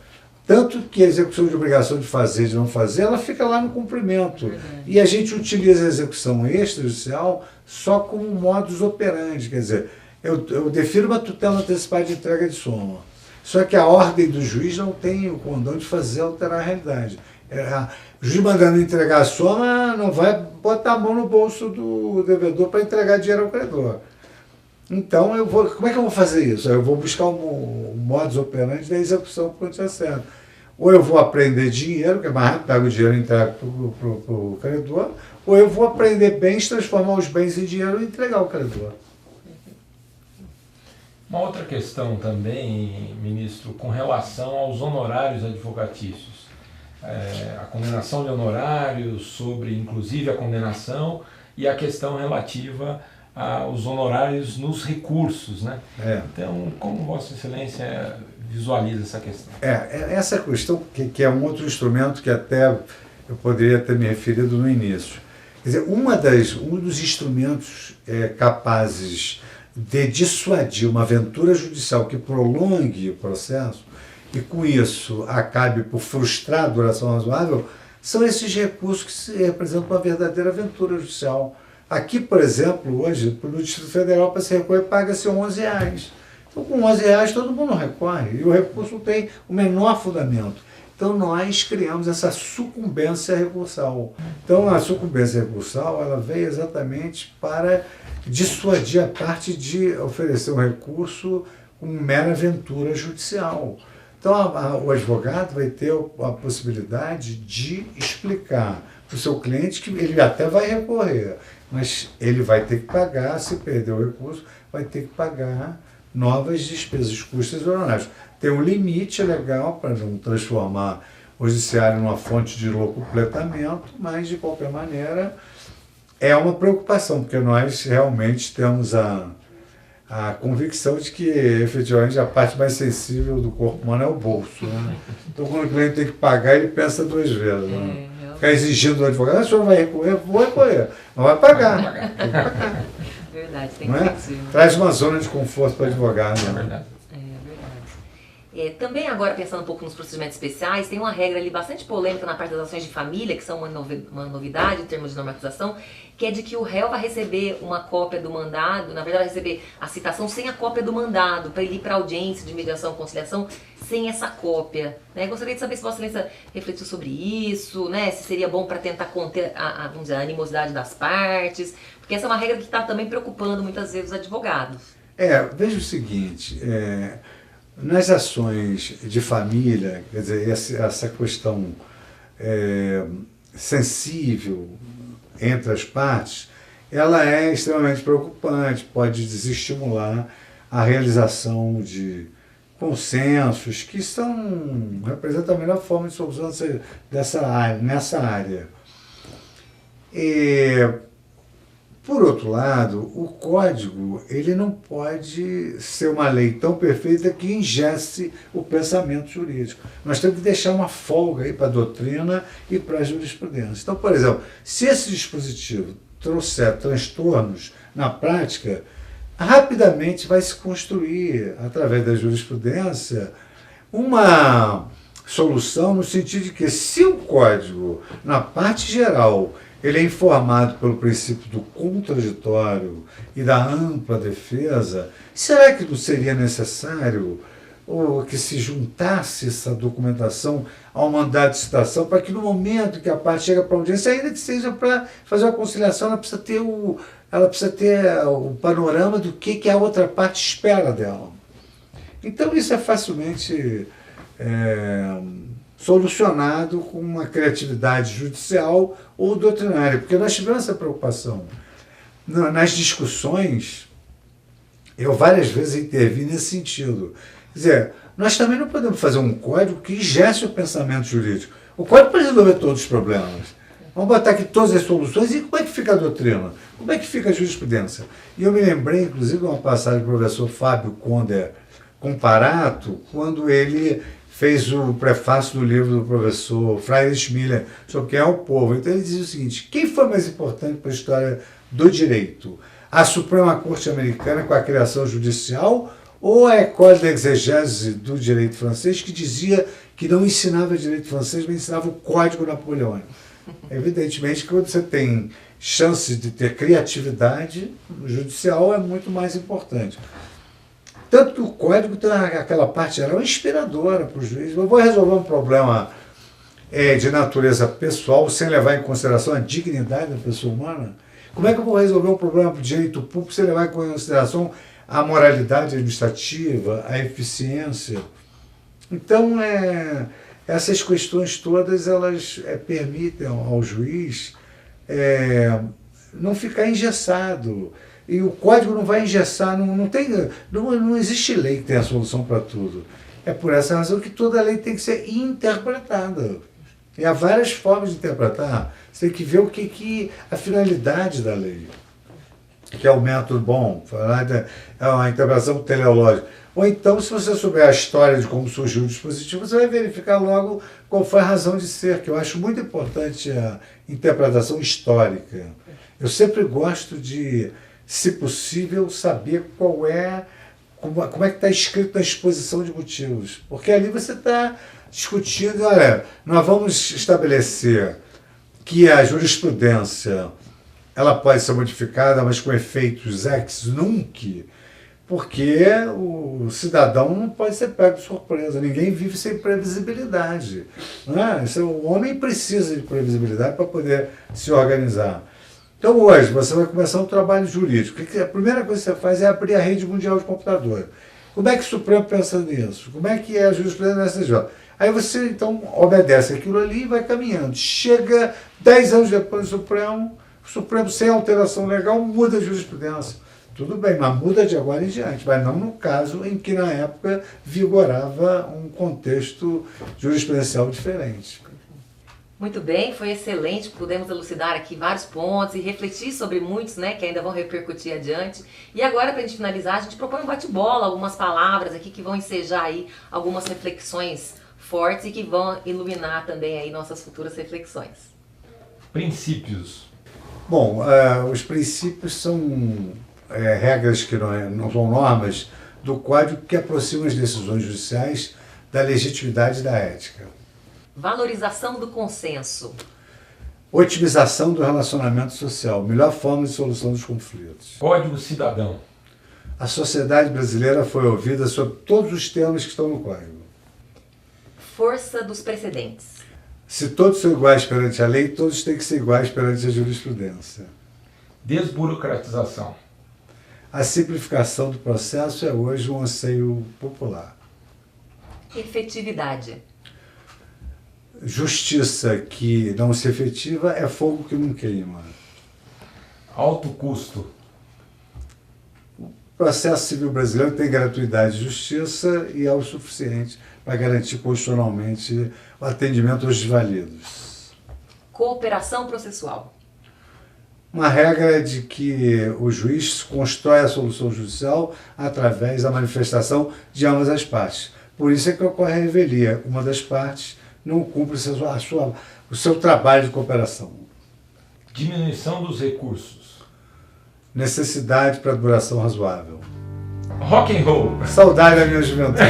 Tanto que a execução de obrigação de fazer, de não fazer, ela fica lá no cumprimento. E a gente utiliza a execução extrajudicial só como modus operandi. Quer dizer, eu defiro uma tutela antecipada de entrega de soma. Só que a ordem do juiz não tem o condão de fazer alterar a realidade. O juiz mandando entregar a soma não vai botar a mão no bolso do devedor para entregar dinheiro ao credor. Então, como é que eu vou fazer isso? Eu vou buscar um modus operandi da execução por conta certa. Ou eu vou aprender dinheiro, que é mais rápido, pego o dinheiro e entrego para o credor, ou eu vou aprender bens, transformar os bens em dinheiro e entregar ao credor. Uma outra questão também, ministro, com relação aos honorários advocatícios. A condenação de honorários, sobre inclusive a condenação, e a questão relativa aos honorários nos recursos, né? Então, como Vossa Excelência visualiza essa questão? Essa questão, que é um outro instrumento que até eu poderia ter me referido no início. Quer dizer, um dos instrumentos capazes de dissuadir uma aventura judicial que prolongue o processo e, com isso, acabe por frustrar a duração razoável, são esses recursos que se representam uma verdadeira aventura judicial. Aqui, por exemplo, hoje, no Distrito Federal, para se recorrer, paga-se R$11. Então, com R$11 todo mundo recorre, e o recurso não tem o menor fundamento. Então, nós criamos essa sucumbência recursal. Então, a sucumbência recursal, ela veio exatamente para dissuadir a parte de oferecer um recurso como mera aventura judicial. Então, o advogado vai ter a possibilidade de explicar para o seu cliente que ele até vai recorrer, mas ele vai ter que pagar, se perder o recurso, vai ter que pagar novas despesas, custos e honorários. Tem um limite legal para não transformar o judiciário numa fonte de locupletamento, mas, de qualquer maneira, é uma preocupação, porque nós realmente temos a convicção de que, efetivamente, a parte mais sensível do corpo humano é o bolso. Né? Então, quando o cliente tem que pagar, ele pensa duas vezes. Né? Ficar exigindo do advogado, o senhor vai recorrer? Vou recorrer, não vai pagar. Tem que pagar. Verdade, tem Não que é? ser. Traz uma zona de conforto para o advogado. É Né? verdade. Também agora, pensando um pouco nos procedimentos especiais, tem uma regra ali bastante polêmica na parte das ações de família, que são uma novidade em termos de normatização, que é de que o réu vai receber uma cópia do mandado, na verdade vai receber a citação sem a cópia do mandado, para ele ir para a audiência de mediação e conciliação sem essa cópia. Né? Gostaria de saber se Vossa Excelência refletiu sobre isso, né? Se seria bom para tentar conter vamos dizer, a animosidade das partes, porque essa é uma regra que está também preocupando muitas vezes os advogados. Veja o seguinte, nas ações de família, quer dizer, essa questão sensível entre as partes, ela é extremamente preocupante, pode desestimular a realização de consensos que representam a melhor forma de solução nessa área. Por outro lado, o código ele não pode ser uma lei tão perfeita que engesse o pensamento jurídico. Nós temos que deixar uma folga aí para a doutrina e para a jurisprudência. Então, por exemplo, se esse dispositivo trouxer transtornos na prática, rapidamente vai se construir, através da jurisprudência, uma solução no sentido de que, se o código, na parte geral, ele é informado pelo princípio do contraditório e da ampla defesa, será que não seria necessário que se juntasse essa documentação ao mandado de citação para que, no momento que a parte chega para a audiência, ainda que seja para fazer uma conciliação, ela precisa ter o panorama do que a outra parte espera dela. Então isso é facilmente solucionado com uma criatividade judicial ou doutrinária, porque nós tivemos essa preocupação. Nas discussões, eu várias vezes intervi nesse sentido. Quer dizer, nós também não podemos fazer um código que engesse o pensamento jurídico. O código pode resolver todos os problemas. Vamos botar aqui todas as soluções e como é que fica a doutrina? Como é que fica a jurisprudência? E eu me lembrei, inclusive, de uma passagem do professor Fábio Conder Comparato, quando ele fez o prefácio do livro do professor Friedrich Miller sobre quem é o povo. Então ele dizia o seguinte: quem foi mais importante para a história do direito? A Suprema Corte Americana com a criação judicial ou a École d'Exégèse do direito francês, que dizia que não ensinava direito francês, mas ensinava o Código Napoleônico? Evidentemente que quando você tem chance de ter criatividade, o judicial é muito mais importante. Tanto que o código tem aquela parte geral inspiradora para o juiz. Eu vou resolver um problema de natureza pessoal sem levar em consideração a dignidade da pessoa humana. Como é que eu vou resolver um problema de direito público sem levar em consideração a moralidade administrativa, a eficiência? Então, essas questões todas elas permitem ao juiz não ficar engessado. E o código não vai engessar, não existe lei que tenha solução para tudo. É por essa razão que toda lei tem que ser interpretada. E há várias formas de interpretar. Você tem que ver a finalidade da lei, que é o método bom, é uma interpretação teleológica. Ou então, se você souber a história de como surgiu o dispositivo, você vai verificar logo qual foi a razão de ser, que eu acho muito importante a interpretação histórica. Eu sempre gosto de, se possível, saber como é que está escrito na exposição de motivos. Porque ali você está discutindo, olha, nós vamos estabelecer que a jurisprudência ela pode ser modificada, mas com efeitos ex nunc, porque o cidadão não pode ser pego de surpresa. Ninguém vive sem previsibilidade. Né? O homem precisa de previsibilidade para poder se organizar. Então hoje você vai começar um trabalho jurídico. A primeira coisa que você faz é abrir a rede mundial de computador. Como é que o Supremo pensa nisso? Como é que é a jurisprudência da STJ? Aí você então obedece aquilo ali e vai caminhando. Chega 10 anos depois do Supremo, o Supremo sem alteração legal muda a jurisprudência. Tudo bem, mas muda de agora em diante, mas não no caso em que na época vigorava um contexto jurisprudencial diferente. Muito bem, foi excelente, pudemos elucidar aqui vários pontos e refletir sobre muitos, né, que ainda vão repercutir adiante. E agora, para a gente finalizar, a gente propõe um bate-bola, algumas palavras aqui que vão ensejar aí algumas reflexões fortes e que vão iluminar também aí nossas futuras reflexões. Princípios. Bom, os princípios são regras que não são normas do Código que aproximam as decisões judiciais da legitimidade e da ética. Valorização do consenso. Otimização do relacionamento social, melhor forma de solução dos conflitos. Código cidadão. A sociedade brasileira foi ouvida sobre todos os temas que estão no Código. Força dos precedentes. Se todos são iguais perante a lei, todos têm que ser iguais perante a jurisprudência. Desburocratização. A simplificação do processo é hoje um anseio popular. Efetividade. Justiça que não se efetiva é fogo que não queima. Alto custo. O processo civil brasileiro tem gratuidade de justiça e é o suficiente para garantir constitucionalmente o atendimento aos desvalidos. Cooperação processual. Uma regra é de que o juiz constrói a solução judicial através da manifestação de ambas as partes. Por isso é que ocorre a revelia. Uma das partes não cumpre o seu trabalho de cooperação. Diminuição dos recursos. Necessidade para duração razoável. Rock and roll. Saudade da minha juventude.